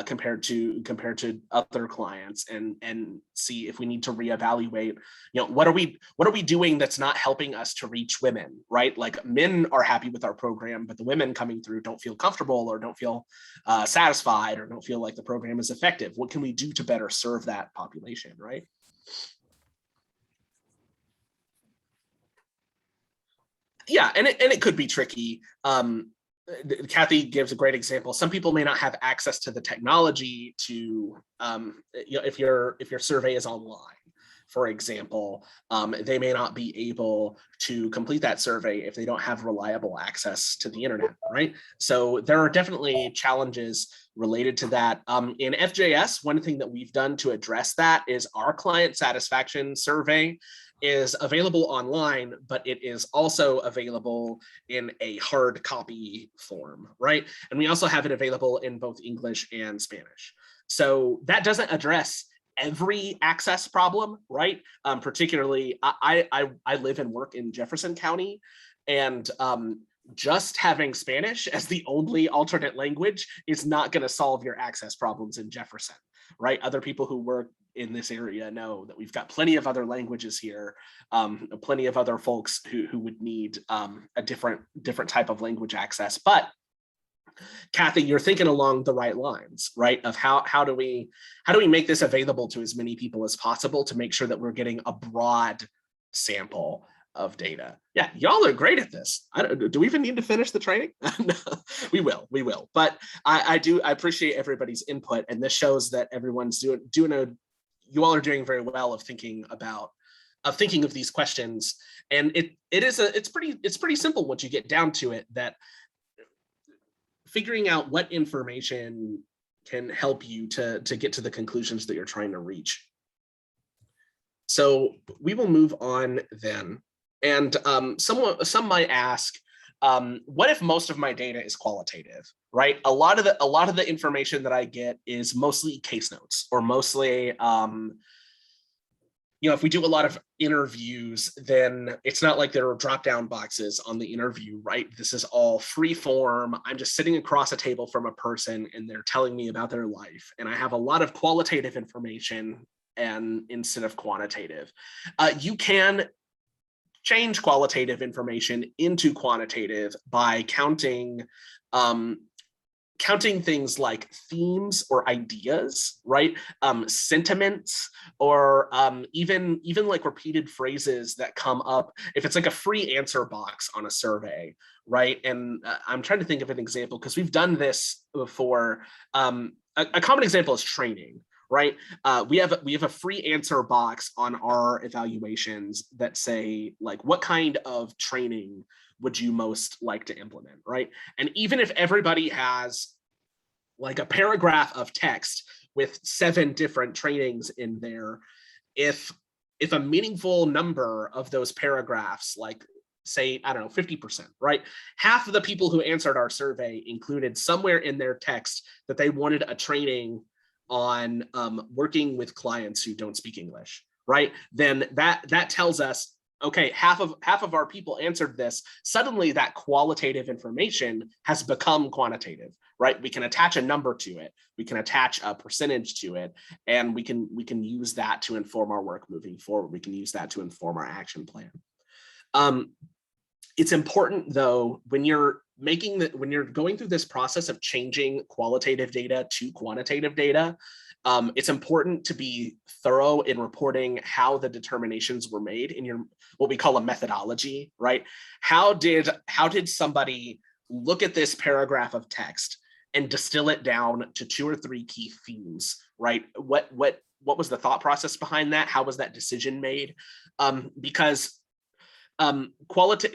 compared to other clients, and see if we need to reevaluate, what are we doing that's not helping us to reach women, right? Like men are happy with our program, but the women coming through don't feel comfortable or don't feel satisfied or don't feel like the program is effective. What can we do to better serve that population, right? Yeah, and it could be tricky. Kathy gives a great example. Some people may not have access to the technology to, if your survey is online, for example, they may not be able to complete that survey if they don't have reliable access to the internet, right? So there are definitely challenges related to that. In FJS, one thing that we've done to address that is our client satisfaction survey is available online, but it is also available in a hard copy form, right? And we also have it available in both English and Spanish. So that doesn't address every access problem, right? Particularly, I live and work in Jefferson County, and just having Spanish as the only alternate language is not going to solve your access problems in Jefferson, right? Other people who work in this area know that we've got plenty of other languages here, plenty of other folks who would need a different type of language access. But Kathy, you're thinking along the right lines, right? Of how do we make this available to as many people as possible to make sure that we're getting a broad sample of data. Yeah, y'all are great at this. Do we even need to finish the training? No, we will. But I appreciate everybody's input, and this shows that everyone's you all are doing very well of thinking of these questions. And it's pretty simple once you get down to it, that figuring out what information can help you to get to the conclusions that you're trying to reach. So we will move on then. And some might ask, what if most of my data is qualitative, right? A lot of the information that I get is mostly case notes, or mostly, if we do a lot of interviews, then it's not like there are drop-down boxes on the interview, right? This is all free form. I'm just sitting across a table from a person and they're telling me about their life. And I have a lot of qualitative information and instead of quantitative. You can change qualitative information into quantitative by counting things like themes or ideas, right? Sentiments, or even like repeated phrases that come up if it's like a free answer box on a survey, right? And I'm trying to think of an example, because we've done this before. A common example is training, right? We have a free answer box on our evaluations that say, like, what kind of training would you most like to implement, right? And even if everybody has like a paragraph of text with 7 different trainings in there, if a meaningful number of those paragraphs, like say, I don't know, 50%, right? Half of the people who answered our survey included somewhere in their text that they wanted a training on working with clients who don't speak English, right? Then that tells us, okay, half of our people answered this. Suddenly that qualitative information has become quantitative, right? We can attach a number to it, we can attach a percentage to it, and we can use that to inform our work moving forward. We can use that to inform our action plan. It's important though, when you're going through this process of changing qualitative data to quantitative data, it's important to be thorough in reporting how the determinations were made in your, what we call a methodology, right? How did somebody look at this paragraph of text and distill it down to 2 or 3 key themes, right? What was the thought process behind that? How was that decision made? Because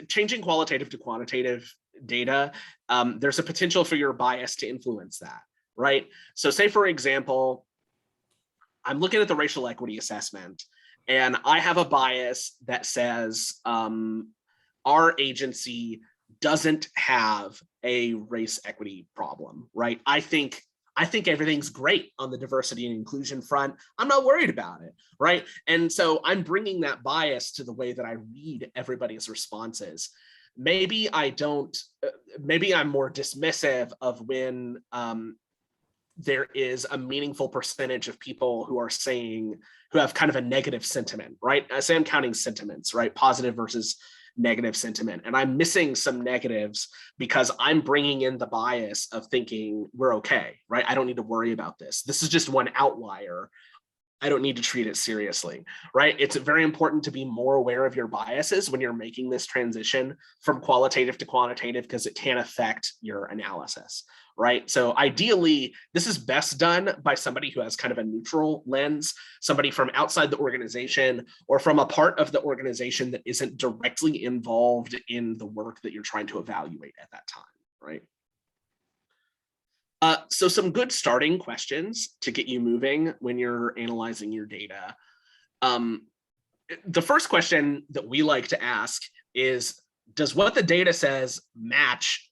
changing qualitative to quantitative data, there's a potential for your bias to influence that, right? So say, for example, I'm looking at the racial equity assessment and I have a bias that says our agency doesn't have a race equity problem, right? I think everything's great on the diversity and inclusion front. I'm not worried about it, right? And so I'm bringing that bias to the way that I read everybody's responses. Maybe I'm more dismissive of when there is a meaningful percentage of people who have kind of a negative sentiment, right? I say I'm counting sentiments, right? Positive versus negative sentiment. And I'm missing some negatives because I'm bringing in the bias of thinking we're okay, right? I don't need to worry about this. This is just one outlier. I don't need to treat it seriously, right? It's very important to be more aware of your biases when you're making this transition from qualitative to quantitative, because it can affect your analysis, right? So ideally, this is best done by somebody who has kind of a neutral lens, somebody from outside the organization or from a part of the organization that isn't directly involved in the work that you're trying to evaluate at that time, right? So some good starting questions to get you moving when you're analyzing your data. the first question that we like to ask is, does what the data says match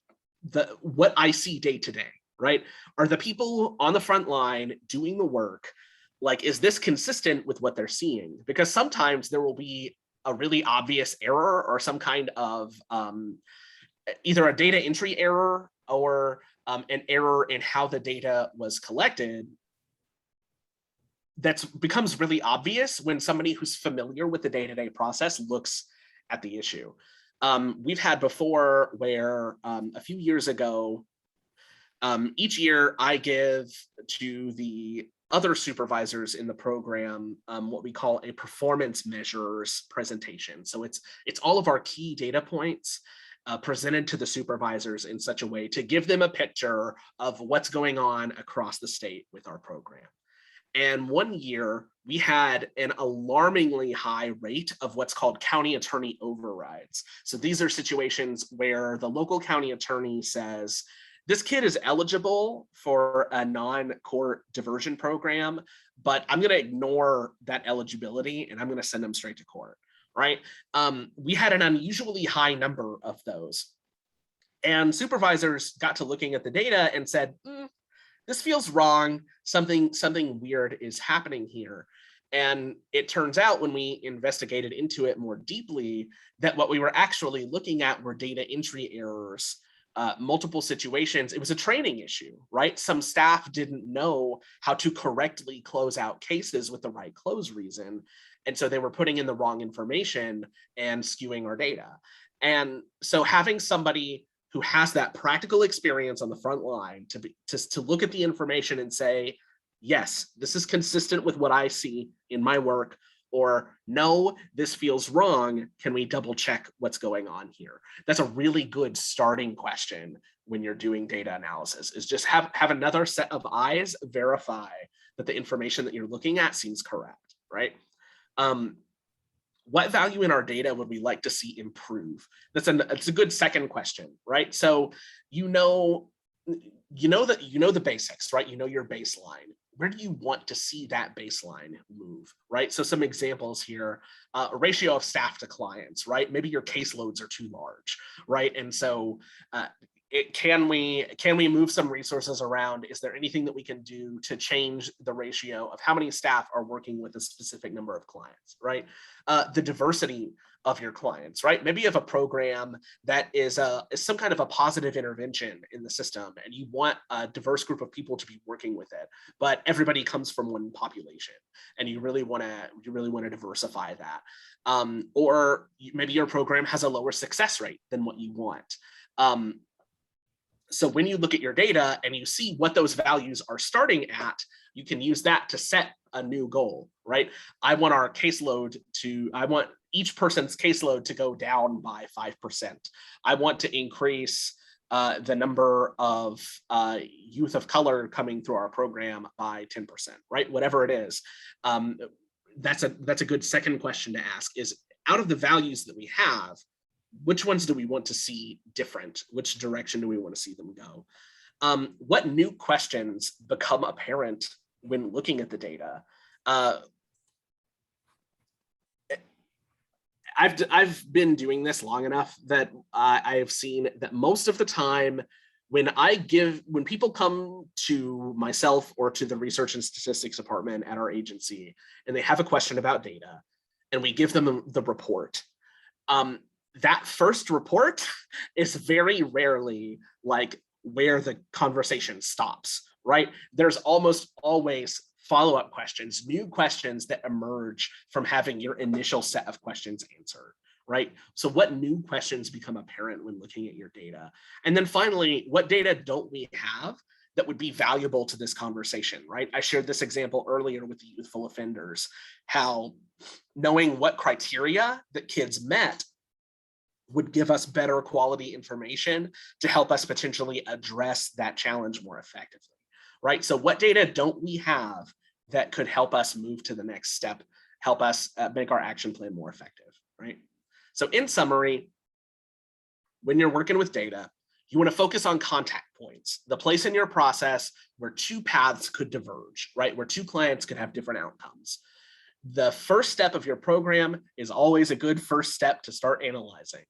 what I see day to day, right? Are the people on the front line doing the work, like, is this consistent with what they're seeing? Because sometimes there will be a really obvious error or some kind of either a data entry error or an error in how the data was collected that becomes really obvious when somebody who's familiar with the day-to-day process looks at the issue. We've had before where a few years ago, each year I give to the other supervisors in the program what we call a performance measures presentation. So it's all of our key data points presented to the supervisors in such a way to give them a picture of what's going on across the state with our program. And one year we had an alarmingly high rate of what's called county attorney overrides. So these are situations where the local county attorney says, this kid is eligible for a non-court diversion program, but I'm going to ignore that eligibility and I'm going to send them straight to court, right? We had an unusually high number of those. And supervisors got to looking at the data and said, this feels wrong. Something weird is happening here. And it turns out when we investigated into it more deeply, that what we were actually looking at were data entry errors, multiple situations. It was a training issue, right? Some staff didn't know how to correctly close out cases with the right close reason. And so they were putting in the wrong information and skewing our data. And so having somebody who has that practical experience on the front line to look at the information and say, yes, this is consistent with what I see in my work, or no, this feels wrong. Can we double check what's going on here? That's a really good starting question when you're doing data analysis, is just have another set of eyes verify that the information that you're looking at seems correct, right? What value in our data would we like to see improve? It's a good second question, right? So you know the basics, right? You know your baseline. Where do you want to see that baseline move, right? So some examples here, a ratio of staff to clients, right? Maybe your caseloads are too large, right? And so can we move some resources around? Is there anything that we can do to change the ratio of how many staff are working with a specific number of clients, right? The diversity of your clients, right? Maybe you have a program that is some kind of a positive intervention in the system and you want a diverse group of people to be working with it, but everybody comes from one population and you really want to diversify that. Or maybe your program has a lower success rate than what you want. So when you look at your data and you see what those values are starting at, you can use that to set a new goal, right? I want each person's caseload to go down by 5%. I want to increase the number of youth of color coming through our program by 10%, right? Whatever it is. That's a good second question to ask, is out of the values that we have, which ones do we want to see different? Which direction do we want to see them go? What new questions become apparent when looking at the data? I've been doing this long enough that I've seen that most of the time when people come to myself or to the research and statistics department at our agency and they have a question about data and we give them the report, that first report is very rarely like where the conversation stops, right? There's almost always follow-up questions, new questions that emerge from having your initial set of questions answered, right? So what new questions become apparent when looking at your data? And then finally, what data don't we have that would be valuable to this conversation, right? I shared this example earlier with the youthful offenders, how knowing what criteria that kids met would give us better quality information to help us potentially address that challenge more effectively, right? So what data don't we have that could help us move to the next step, help us make our action plan more effective, right? So in summary, when you're working with data, you want to focus on contact points, the place in your process where two paths could diverge, right? Where two clients could have different outcomes. The first step of your program is always a good first step to start analyzing.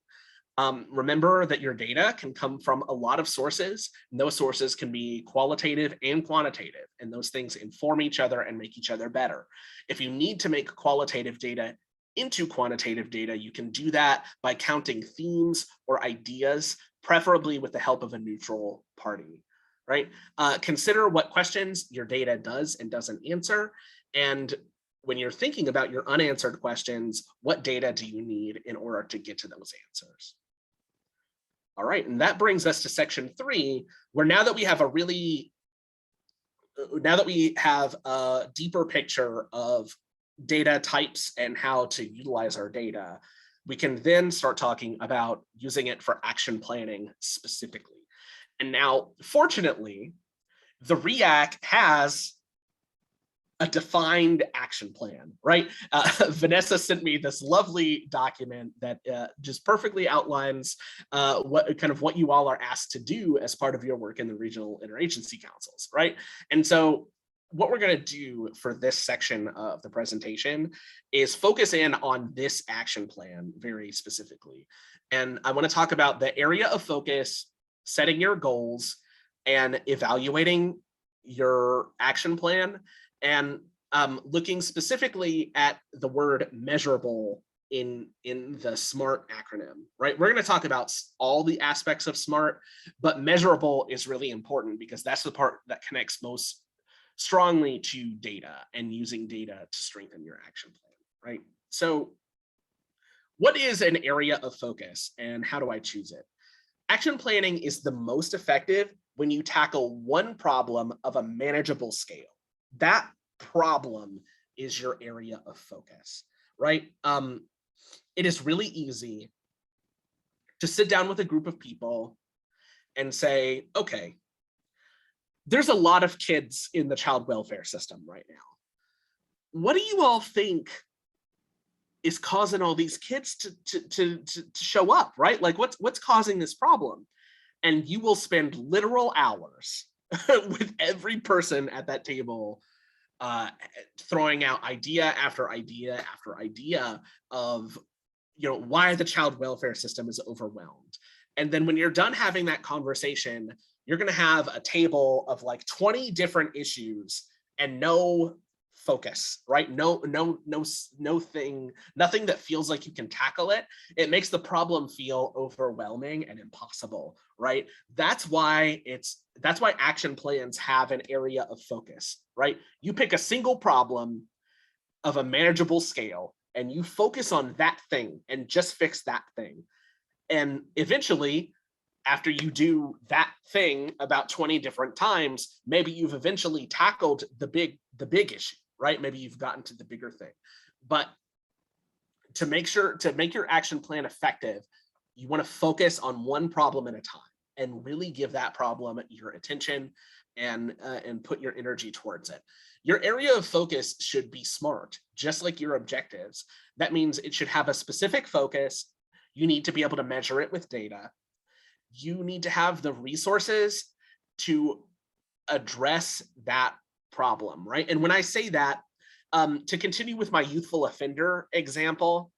Remember that your data can come from a lot of sources, and those sources can be qualitative and quantitative, and those things inform each other and make each other better. If you need to make qualitative data into quantitative data, you can do that by counting themes or ideas, preferably with the help of a neutral party, right? Consider what questions your data does and doesn't answer, and when you're thinking about your unanswered questions, what data do you need in order to get to those answers? All right, and that brings us to section 3, where now that we have a deeper picture of data types and how to utilize our data, we can then start talking about using it for action planning specifically. And now, fortunately, the RIAC has a defined action plan, right? Vanessa sent me this lovely document that just perfectly outlines what you all are asked to do as part of your work in the regional interagency councils, right? And so what we're going to do for this section of the presentation is focus in on this action plan very specifically. And I want to talk about the area of focus, setting your goals, and evaluating your action plan, and looking specifically at the word measurable in the SMART acronym, right? We're going to talk about all the aspects of SMART, but measurable is really important because that's the part that connects most strongly to data and using data to strengthen your action plan, right? So what is an area of focus and how do I choose it? Action planning is the most effective when you tackle one problem of a manageable scale. That problem is your area of focus, right? It is really easy to sit down with a group of people and say, okay, there's a lot of kids in the child welfare system right now. What do you all think is causing all these kids to show up, right? Like what's causing this problem? And you will spend literal hours with every person at that table throwing out idea after idea after idea of why the child welfare system is overwhelmed. And then when you're done having that conversation, you're going to have a table of like 20 different issues and no focus, right? Nothing that feels like you can tackle it. It makes the problem feel overwhelming and impossible, right? That's why action plans have an area of focus, right? You pick a single problem of a manageable scale and you focus on that thing and just fix that thing. And eventually, after you do that thing about 20 different times, maybe you've eventually tackled the big issue, right? Maybe you've gotten to the bigger thing. But to make your action plan effective, you want to focus on one problem at a time and really give that problem your attention and put your energy towards it. Your area of focus should be SMART, just like your objectives. That means it should have a specific focus. You need to be able to measure it with data. You need to have the resources to address that problem, right? And when I say that, to continue with my youthful offender example,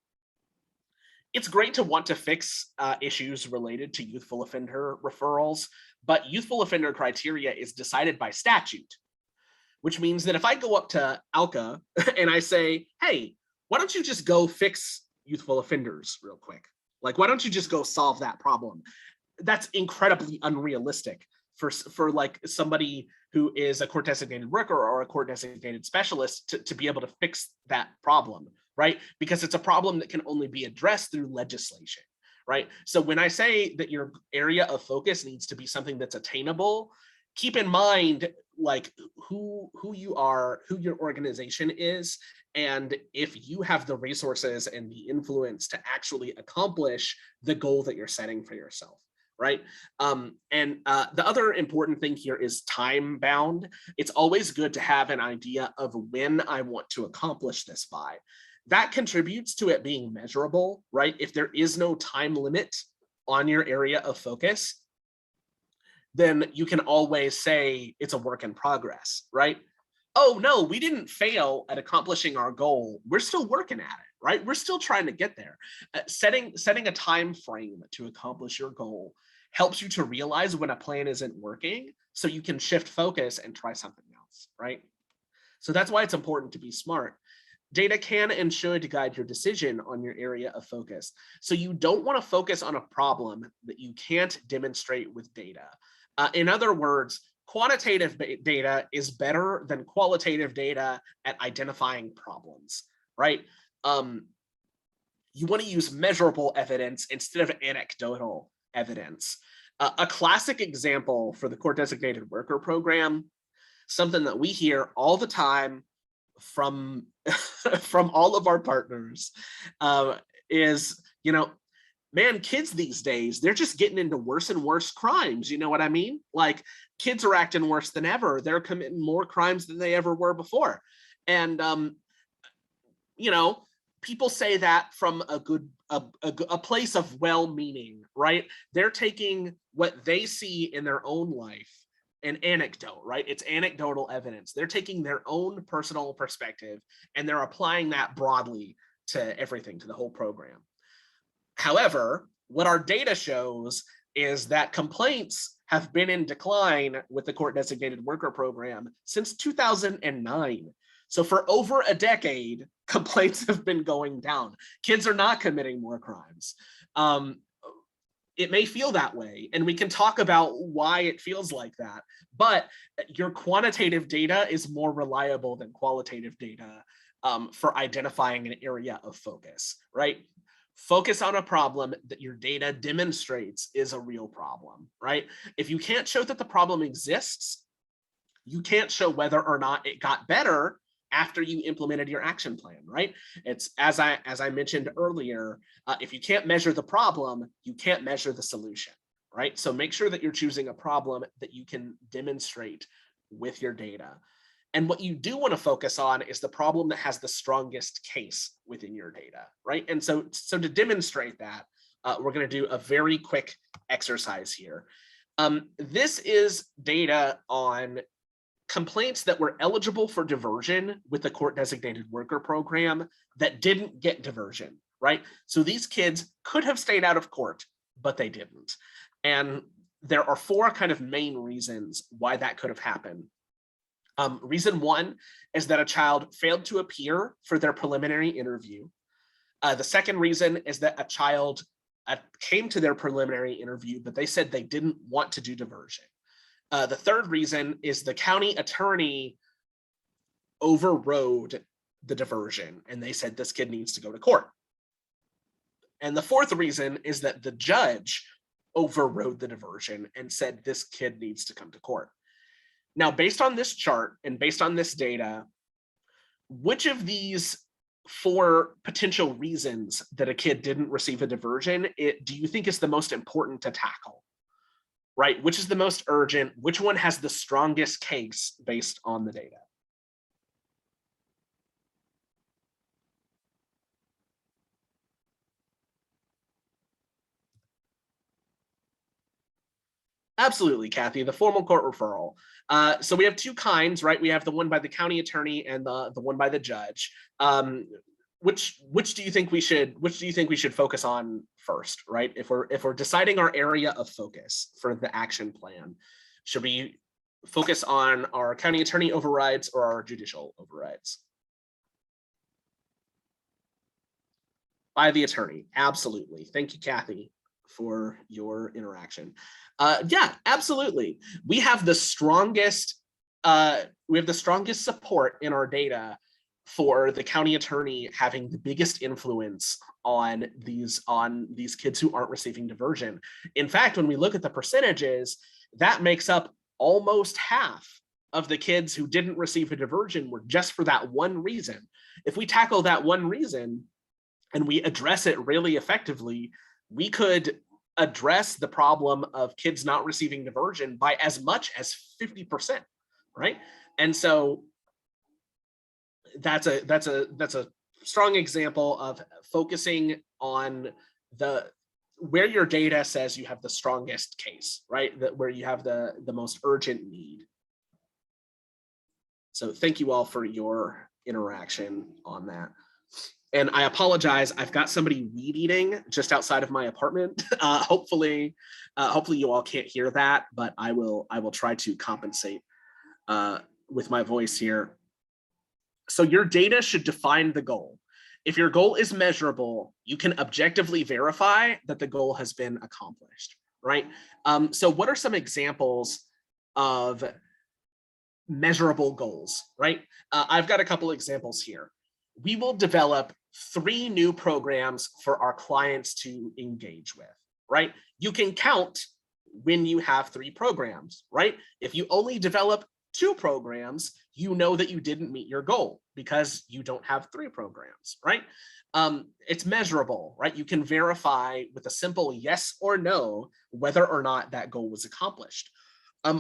it's great to want to fix issues related to youthful offender referrals, but youthful offender criteria is decided by statute, which means that if I go up to ALCA and I say, hey, why don't you just go fix youthful offenders real quick? Like, why don't you just go solve that problem? That's incredibly unrealistic for like somebody who is a court designated worker or a court designated specialist to be able to fix that problem, right? Because it's a problem that can only be addressed through legislation, right? So when I say that your area of focus needs to be something that's attainable, keep in mind like who you are, who your organization is, and if you have the resources and the influence to actually accomplish the goal that you're setting for yourself. Right. The other important thing here is time bound. It's always good to have an idea of when I want to accomplish this by. That contributes to it being measurable, right? If there is no time limit on your area of focus, then you can always say it's a work in progress, right? oh no, we didn't fail at accomplishing our goal. We're still working at it, right? We're still trying to get there. Setting a time frame to accomplish your goal helps you to realize when a plan isn't working, so you can shift focus and try something else, right? So that's why it's important to be smart. Data can and should guide your decision on your area of focus. So you don't want to focus on a problem that you can't demonstrate with data. In other words, quantitative data is better than qualitative data at identifying problems, right? You want to use measurable evidence instead of anecdotal evidence. A classic example for the court designated worker program, something that we hear all the time from from all of our partners, is, you know, man, kids these days, they're just getting into worse and worse crimes. You know what I mean? Like, kids are acting worse than ever. They're committing more crimes than they ever were before. And, you know, people say that from a place of well-meaning, right? They're taking what they see in their own life, an anecdote, right? It's anecdotal evidence. They're taking their own personal perspective and they're applying that broadly to everything, to the whole program. However, what our data shows is that complaints have been in decline with the court designated worker program since 2009. So for over a decade, complaints have been going down. Kids are not committing more crimes. It may feel that way, and we can talk about why it feels like that, but your quantitative data is more reliable than qualitative data for identifying an area of focus, right? Focus on a problem that your data demonstrates is a real problem, right? If you can't show that the problem exists, you can't show whether or not it got better after you implemented your action plan, right? It's as I mentioned earlier, if you can't measure the problem, you can't measure the solution, right? So make sure that you're choosing a problem that you can demonstrate with your data. And what you do want to focus on is the problem that has the strongest case within your data, right? And so to demonstrate that, we're going to do a very quick exercise here. This is data on complaints that were eligible for diversion with the court designated worker program that didn't get diversion, right? So these kids could have stayed out of court, but they didn't. And there are four kind of main reasons why that could have happened. Reason one is that a child failed to appear for their preliminary interview. The second reason is that a child came to their preliminary interview, but they said they didn't want to do diversion. The third reason is the county attorney overrode the diversion and they said this kid needs to go to court. And the fourth reason is that the judge overrode the diversion and said this kid needs to come to court. Now, based on this chart and based on this data, which of these four potential reasons that a kid didn't receive a diversion do you think is the most important to tackle? Right? Which is the most urgent? Which one has the strongest case based on the data? Absolutely, Kathy, the formal court referral. So we have two kinds, right? We have the one by the county attorney and the one by the judge. Which do you think we should focus on first, right? If we're deciding our area of focus for the action plan, should we focus on our county attorney overrides or our judicial overrides? By the attorney, absolutely. Thank you, Kathy, for your interaction. Yeah, absolutely. We have the strongest support in our data for the county attorney having the biggest influence on these kids who aren't receiving diversion. In fact, when we look at the percentages, that makes up almost half of the kids who didn't receive a diversion were just for that one reason. If we tackle that one reason and we address it really effectively, we could address the problem of kids not receiving diversion by as much as 50%, right? And so that's a strong example of focusing on where your data says you have the strongest case, right? Where you have the most urgent need. So thank you all for your interaction on that. And I apologize, I've got somebody weed eating just outside of my apartment. Hopefully you all can't hear that, but I will try to compensate with my voice here. So your data should define the goal. If your goal is measurable, you can objectively verify that the goal has been accomplished, right? So what are some examples of measurable goals, right? I've got a couple examples here. We will develop 3 new programs for our clients to engage with, right? You can count when you have 3 programs, right? If you only develop 2 programs, you know that you didn't meet your goal because you don't have 3 programs, right? It's measurable, right? You can verify with a simple yes or no whether or not that goal was accomplished.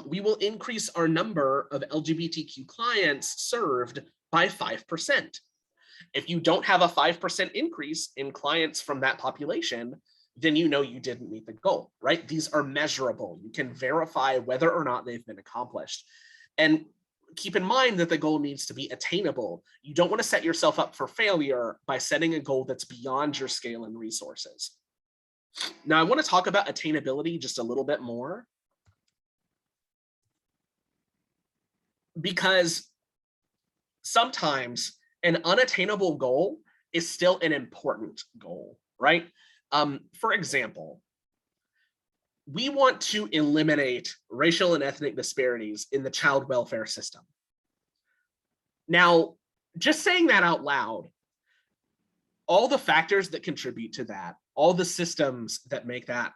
We will increase our number of LGBTQ clients served by 5%. If you don't have a 5% increase in clients from that population, then you know you didn't meet the goal, right? These are measurable. You can verify whether or not they've been accomplished. And keep in mind that the goal needs to be attainable. You don't want to set yourself up for failure by setting a goal that's beyond your scale and resources. Now, I want to talk about attainability just a little bit more, because sometimes an unattainable goal is still an important goal, right? For example, we want to eliminate racial and ethnic disparities in the child welfare system. Now, just saying that out loud, all the factors that contribute to that, all the systems that make that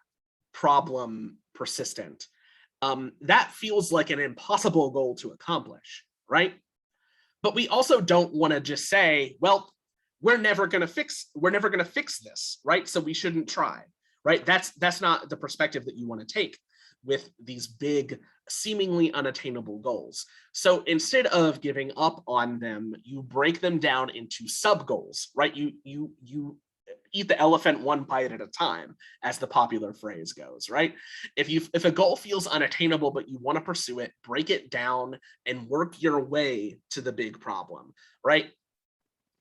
problem persistent, that feels like an impossible goal to accomplish, right? But we also don't want to just say, well, we're never going to fix this, right? So we shouldn't try, right? That's not the perspective that you want to take with these big, seemingly unattainable goals. So instead of giving up on them, you break them down into sub goals, right? You eat the elephant one bite at a time, as the popular phrase goes, right? If a goal feels unattainable, but you want to pursue it, break it down and work your way to the big problem, right?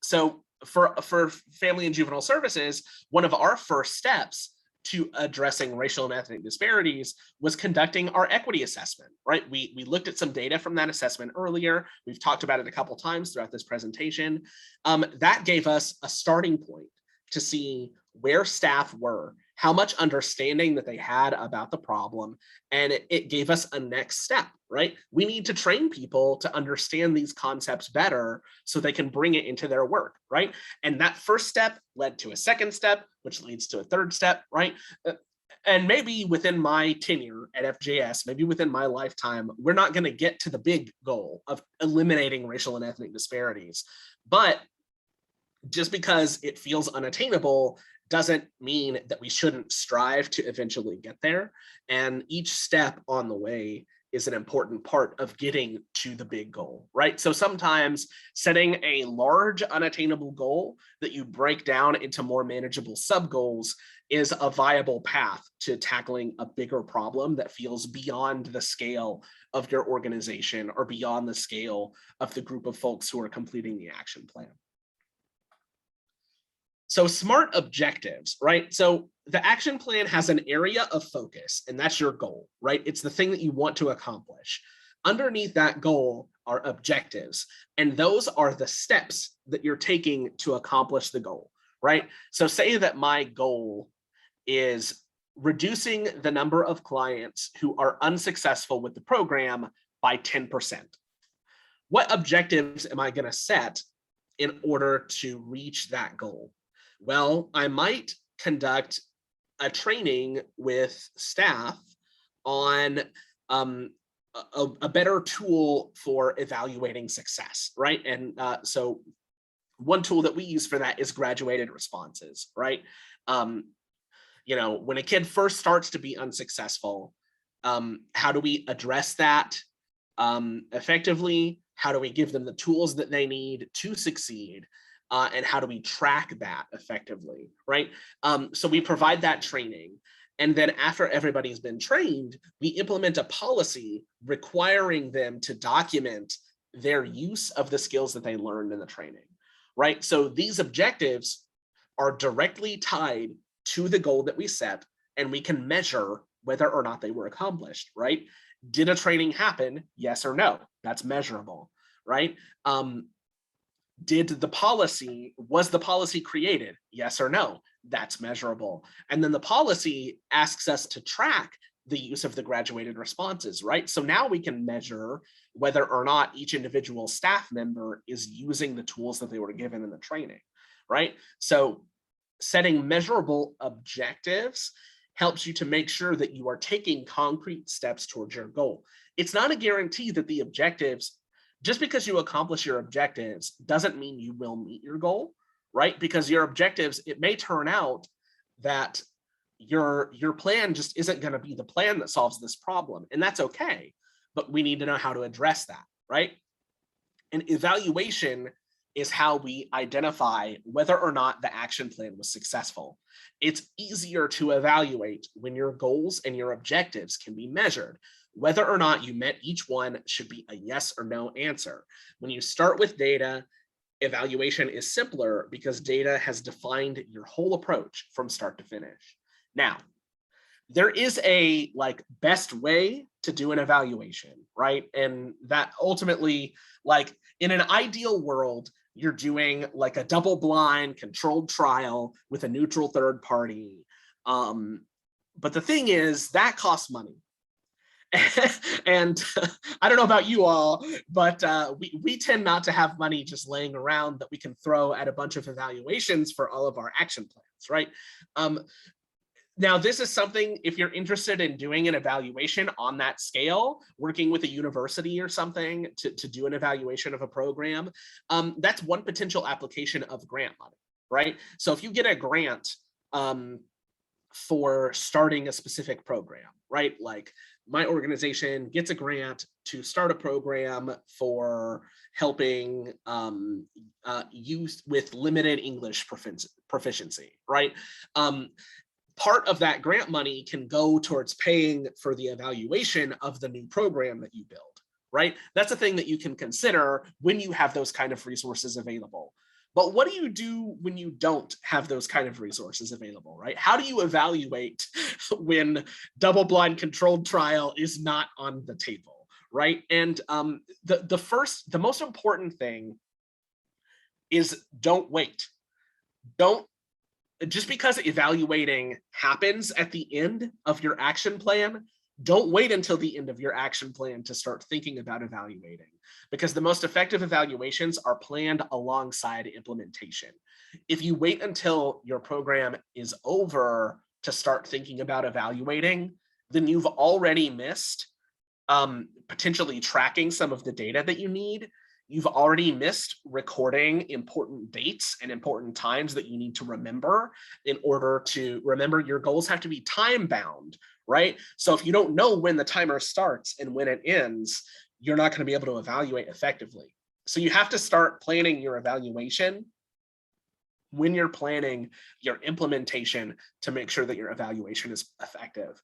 So for Family and Juvenile Services, one of our first steps to addressing racial and ethnic disparities was conducting our equity assessment, right? We looked at some data from that assessment earlier. We've talked about it a couple times throughout this presentation. That gave us a starting point to see where staff were, how much understanding that they had about the problem, and it gave us a next step, right? We need to train people to understand these concepts better so they can bring it into their work, right? And that first step led to a second step, which leads to a third step, right? And maybe within my tenure at FJS, maybe within my lifetime, we're not going to get to the big goal of eliminating racial and ethnic disparities, but just because it feels unattainable doesn't mean that we shouldn't strive to eventually get there. And each step on the way is an important part of getting to the big goal, right? So sometimes setting a large unattainable goal that you break down into more manageable sub goals is a viable path to tackling a bigger problem that feels beyond the scale of your organization or beyond the scale of the group of folks who are completing the action plan. So SMART objectives, right? So the action plan has an area of focus, and that's your goal, right? It's the thing that you want to accomplish. Underneath that goal are objectives, and those are the steps that you're taking to accomplish the goal, right? So say that my goal is reducing the number of clients who are unsuccessful with the program by 10%. What objectives am I going to set in order to reach that goal? Well, I might conduct a training with staff on a better tool for evaluating success, right? And so one tool that we use for that is graduated responses, right? You know, when a kid first starts to be unsuccessful, how do we address that effectively? How do we give them the tools that they need to succeed? And how do we track that effectively, right? So we provide that training. And then after everybody's been trained, we implement a policy requiring them to document their use of the skills that they learned in the training, right? So these objectives are directly tied to the goal that we set, and we can measure whether or not they were accomplished, right? Did a training happen? Yes or no? That's measurable, right? Was the policy created? Yes or no? That's measurable. And then the policy asks us to track the use of the graduated responses, right? So now we can measure whether or not each individual staff member is using the tools that they were given in the training, right? So setting measurable objectives helps you to make sure that you are taking concrete steps towards your goal. It's not a guarantee that the objectives, just because you accomplish your objectives doesn't mean you will meet your goal, right? Because your objectives, it may turn out that your plan just isn't going to be the plan that solves this problem, and that's okay, but we need to know how to address that, right? And evaluation is how we identify whether or not the action plan was successful. It's easier to evaluate when your goals and your objectives can be measured. Whether or not you met each one should be a yes or no answer. When you start with data, evaluation is simpler because data has defined your whole approach from start to finish. Now, there is a best way to do an evaluation, right? And that ultimately, in an ideal world, you're doing a double-blind controlled trial with a neutral third party. But the thing is, that costs money. And I don't know about you all, but we tend not to have money just laying around that we can throw at a bunch of evaluations for all of our action plans, right? Now, this is something, if you're interested in doing an evaluation on that scale, working with a university or something to do an evaluation of a program, that's one potential application of grant money, right? So if you get a grant for starting a specific program, right? Like my organization gets a grant to start a program for helping youth with limited English proficiency, right? Part of that grant money can go towards paying for the evaluation of the new program that you build, right? That's a thing that you can consider when you have those kind of resources available. But what do you do when you don't have those kind of resources available, right? How do you evaluate when double-blind controlled trial is not on the table, right? And the most important thing is don't wait. Just because evaluating happens at the end of your action plan, don't wait until the end of your action plan to start thinking about evaluating, because the most effective evaluations are planned alongside implementation. If you wait until your program is over to start thinking about evaluating, then you've already missed potentially tracking some of the data that you need. You've already missed recording important dates and important times that you need to remember. In order to remember, your goals have to be time bound, right? So if you don't know when the timer starts and when it ends, you're not going to be able to evaluate effectively. So you have to start planning your evaluation when you're planning your implementation to make sure that your evaluation is effective.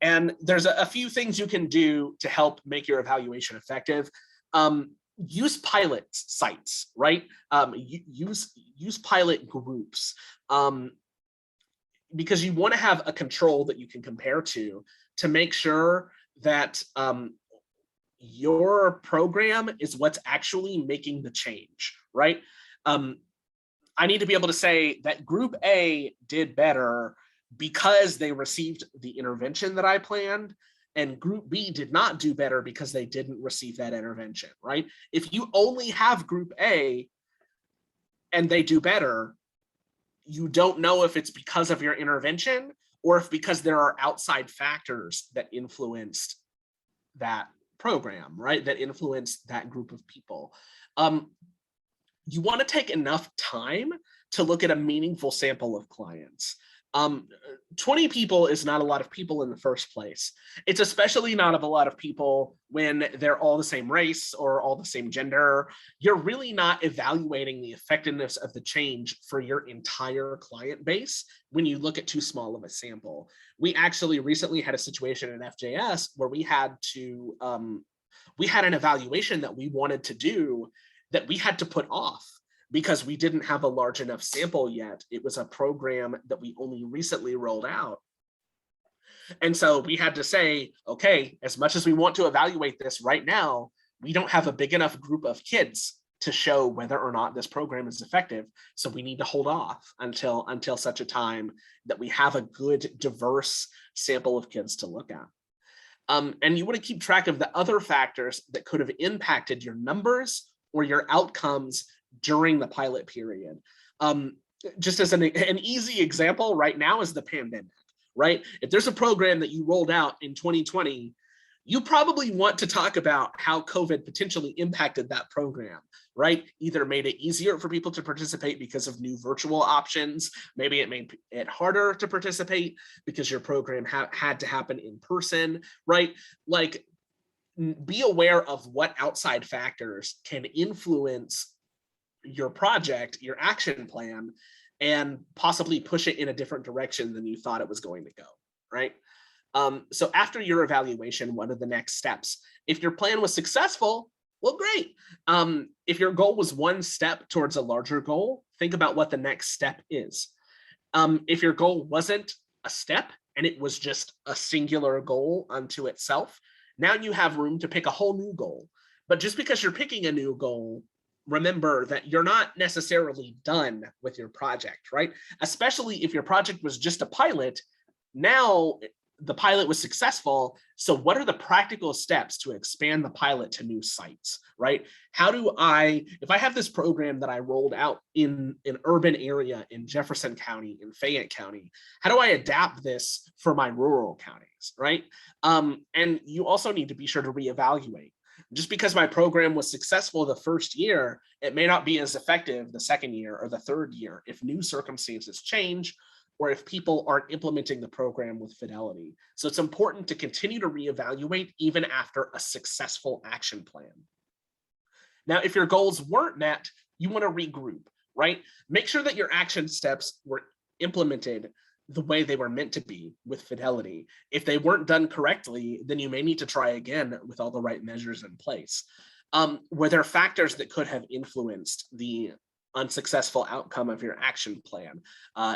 And there's a few things you can do to help make your evaluation effective. Use pilot sites, right? Use pilot groups, because you want to have a control that you can compare to make sure that your program is what's actually making the change, right? I need to be able to say that group A did better because they received the intervention that I planned, and group B did not do better because they didn't receive that intervention, right? If you only have group A and they do better, you don't know if it's because of your intervention or if because there are outside factors that influenced that program, right? That influenced that group of people. You want to take enough time to look at a meaningful sample of clients. 20 people is not a lot of people in the first place. It's especially not of a lot of people when they're all the same race or all the same gender. You're really not evaluating the effectiveness of the change for your entire client base when you look at too small of a sample. We actually recently had a situation in FJS where we had to We had an evaluation that we wanted to do that we had to put off because we didn't have a large enough sample yet. It was a program that we only recently rolled out. And so we had to say, okay, as much as we want to evaluate this right now, we don't have a big enough group of kids to show whether or not this program is effective. So we need to hold off until such a time that we have a good, diverse sample of kids to look at. And you want to keep track of the other factors that could have impacted your numbers or your outcomes during the pilot period. Just as an easy example right now is the pandemic, right? If there's a program that you rolled out in 2020, you probably want to talk about how COVID potentially impacted that program, right? Either made it easier for people to participate because of new virtual options. Maybe it made it harder to participate because your program had to happen in person, right? Like, be aware of what outside factors can influence your project, your action plan, and possibly push it in a different direction than you thought it was going to go, right? So after your evaluation, what are the next steps? If your plan was successful, well, great. If your goal was one step towards a larger goal, think about what the next step is. If your goal wasn't a step and it was just a singular goal unto itself, now you have room to pick a whole new goal. But just because you're picking a new goal, remember that you're not necessarily done with your project, right? Especially if your project was just a pilot. Now the pilot was successful. So what are the practical steps to expand the pilot to new sites, right? How do I, if I have this program that I rolled out in an urban area in Jefferson County, in Fayette County, how do I adapt this for my rural counties, right? And you also need to be sure to reevaluate. Just because my program was successful the first year, it may not be as effective the second year or the third year if new circumstances change, or if people aren't implementing the program with fidelity. So it's important to continue to reevaluate even after a successful action plan. Now, if your goals weren't met, you want to regroup, right? Make sure that your action steps were implemented the way they were meant to be with fidelity. If they weren't done correctly, then you may need to try again with all the right measures in place. Were there factors that could have influenced the unsuccessful outcome of your action plan?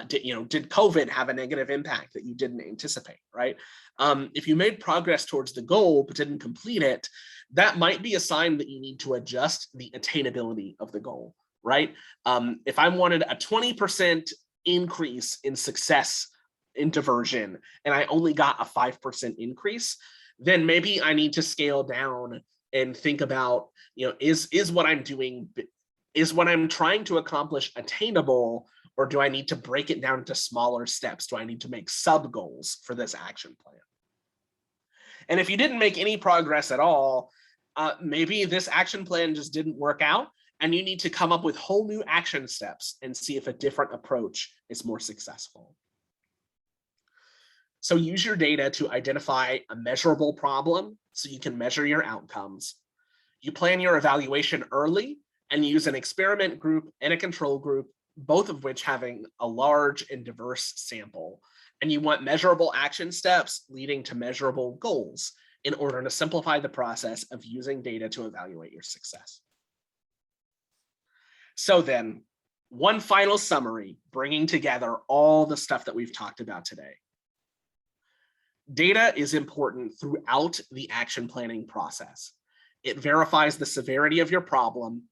Did COVID have a negative impact that you didn't anticipate, right? If you made progress towards the goal but didn't complete it, that might be a sign that you need to adjust the attainability of the goal, right? If I wanted a 20% increase in success in diversion and I only got a 5% increase, then maybe I need to scale down and think about, is what I'm doing, is what I'm trying to accomplish attainable, or do I need to break it down into smaller steps? Do I need to make sub goals for this action plan? And if you didn't make any progress at all, maybe this action plan just didn't work out and you need to come up with whole new action steps and see if a different approach is more successful. So use your data to identify a measurable problem so you can measure your outcomes. You plan your evaluation early and use an experiment group and a control group, both of which having a large and diverse sample. And you want measurable action steps leading to measurable goals in order to simplify the process of using data to evaluate your success. So then, one final summary, bringing together all the stuff that we've talked about today. Data is important throughout the action planning process. It verifies the severity of your problem.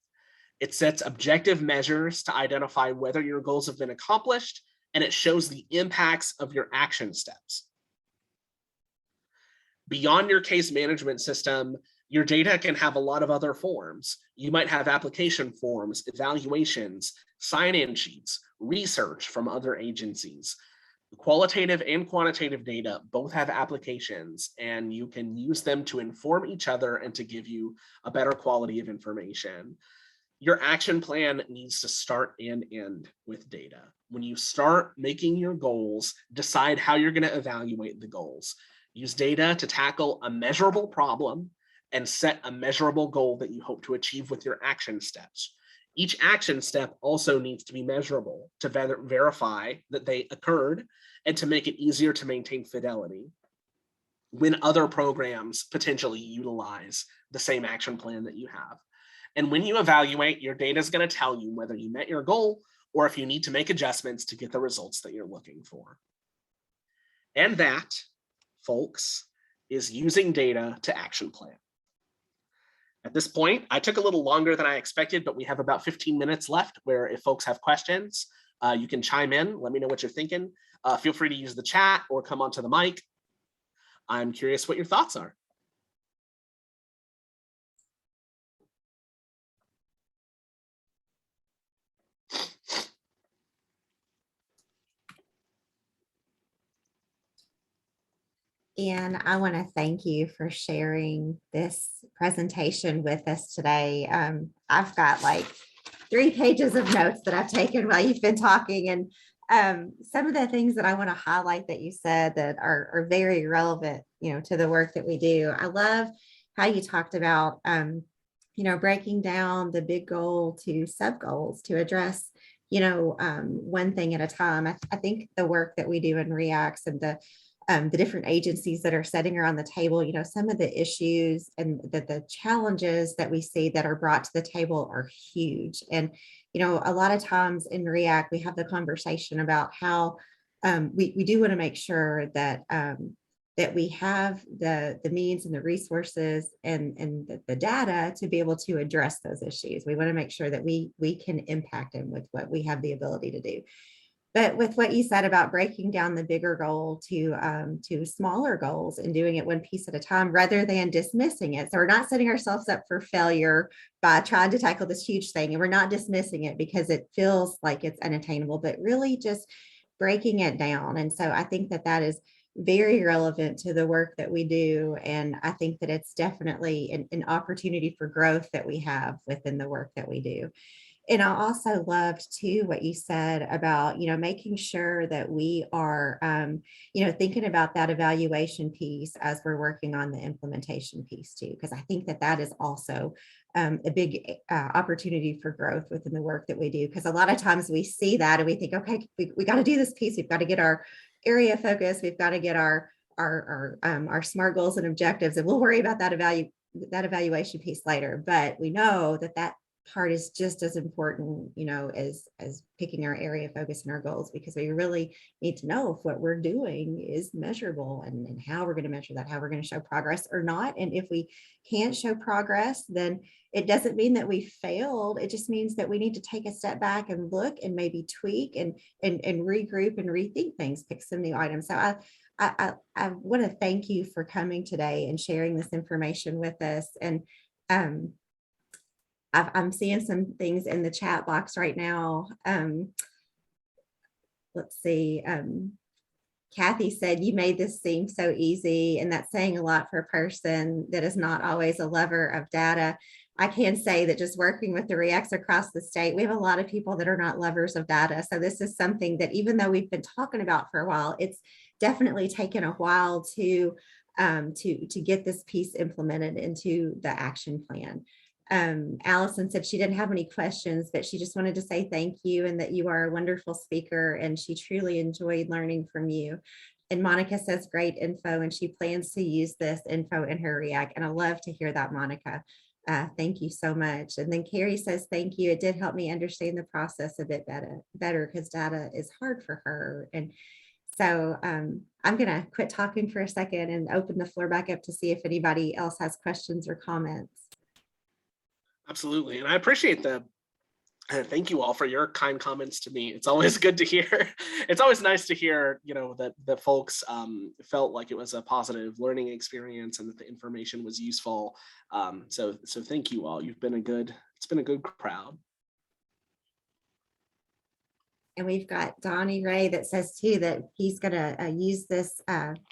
It sets objective measures to identify whether your goals have been accomplished, and it shows the impacts of your action steps. Beyond your case management system, your data can have a lot of other forms. You might have application forms, evaluations, sign-in sheets, research from other agencies. Qualitative and quantitative data both have applications, and you can use them to inform each other and to give you a better quality of information. Your action plan needs to start and end with data. When you start making your goals, decide how you're going to evaluate the goals. Use data to tackle a measurable problem and set a measurable goal that you hope to achieve with your action steps. Each action step also needs to be measurable to verify that they occurred and to make it easier to maintain fidelity. when other programs potentially utilize the same action plan that you have. And when you evaluate, your data is going to tell you whether you met your goal or if you need to make adjustments to get the results that you're looking for. And that, folks, is using data to action plan. At this point, I took a little longer than I expected, but we have about 15 minutes left where if folks have questions, you can chime in, let me know what you're thinking. Feel free to use the chat or come onto the mic. I'm curious what your thoughts are. And I want to thank you for sharing this presentation with us today. I've got like 3 pages of notes that I've taken while you've been talking. And some of the things that I want to highlight that you said that are very relevant, to the work that we do. I love how you talked about, breaking down the big goal to sub goals to address, one thing at a time. I think the work that we do in RIACs and the different agencies that are sitting around the table, some of the issues and the challenges that we see that are brought to the table are huge. And, a lot of times in RIAC, we have the conversation about how we do want to make sure that that we have the means and the resources and the data to be able to address those issues. We want to make sure that we can impact them with what we have the ability to do. But with what you said about breaking down the bigger goal to smaller goals and doing it one piece at a time rather than dismissing it. So we're not setting ourselves up for failure by trying to tackle this huge thing. And we're not dismissing it because it feels like it's unattainable, but really just breaking it down. And so I think that is very relevant to the work that we do. And I think that it's definitely an opportunity for growth that we have within the work that we do. And I also loved too what you said about, making sure that we are, thinking about that evaluation piece as we're working on the implementation piece too, because I think that is also a big opportunity for growth within the work that we do. Because a lot of times we see that and we think, okay, we got to do this piece. We've got to get our area focus. We've got to get our SMART goals and objectives, and we'll worry about that evaluation piece later. But we know that part is just as important, as picking our area of focus and our goals, because we really need to know if what we're doing is measurable and how we're going to measure that, how we're going to show progress or not. And if we can't show progress, then it doesn't mean that we failed. It just means that we need to take a step back and look and maybe tweak and regroup and rethink things, pick some new items. So I want to thank you for coming today and sharing this information with us. And I'm seeing some things in the chat box right now. Let's see. Kathy said, you made this seem so easy, and that's saying a lot for a person that is not always a lover of data. I can say that just working with the RIACs across the state, we have a lot of people that are not lovers of data. So this is something that even though we've been talking about for a while, it's definitely taken a while to get this piece implemented into the action plan. Allison said she didn't have any questions, but she just wanted to say thank you and that you are a wonderful speaker and she truly enjoyed learning from you. And Monica says great info and she plans to use this info in her RIAC. And I love to hear that, Monica. Thank you so much. And then Carrie says, thank you. It did help me understand the process a bit better because data is hard for her. And so I'm going to quit talking for a second and open the floor back up to see if anybody else has questions or comments. Absolutely. And I appreciate thank you all for your kind comments to me. It's always good to hear. It's always nice to hear, that folks felt like it was a positive learning experience and that the information was useful. So thank you all. It's been a good crowd. And we've got Donnie Ray that says too that he's going to use this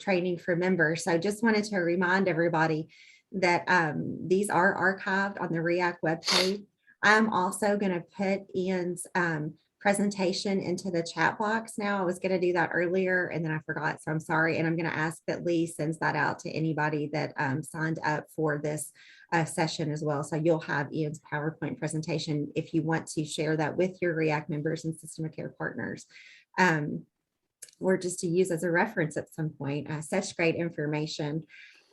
training for members. So just wanted to remind everybody that these are archived on the RIAC webpage. I'm also going to put Ian's presentation into the chat box now. I was going to do that earlier and then I forgot, so I'm sorry. And I'm going to ask that Lee sends that out to anybody that signed up for this session as well. So you'll have Ian's PowerPoint presentation if you want to share that with your RIAC members and system of care partners. or just to use as a reference at some point. Such great information.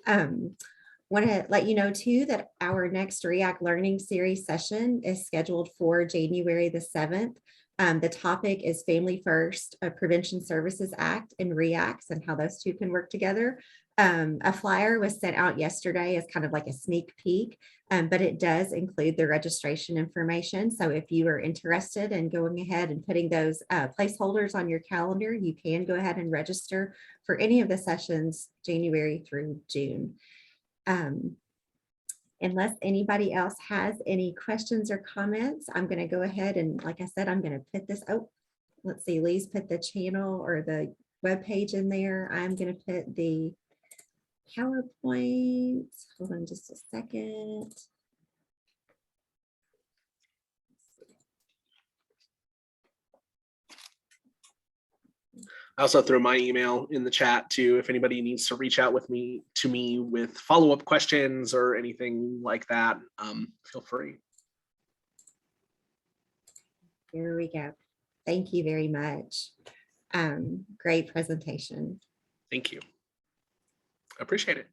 Want to let you know too that our next RIAC Learning Series session is scheduled for January the 7th. The topic is Family First, Prevention Services Act and RIACs and how those two can work together. A flyer was sent out yesterday as kind of like a sneak peek, but it does include the registration information. So if you are interested in going ahead and putting those placeholders on your calendar, you can go ahead and register for any of the sessions January through June. Unless anybody else has any questions or comments, I'm going to go ahead and, like I said, I'm going to put this, oh, let's see, Lee's put the channel or the web page in there. I'm going to put the PowerPoint. Hold on just a second. I also threw my email in the chat too, if anybody needs to reach out with me with follow-up questions or anything like that, feel free. Here we go. Thank you very much. Great presentation. Thank you. I appreciate it.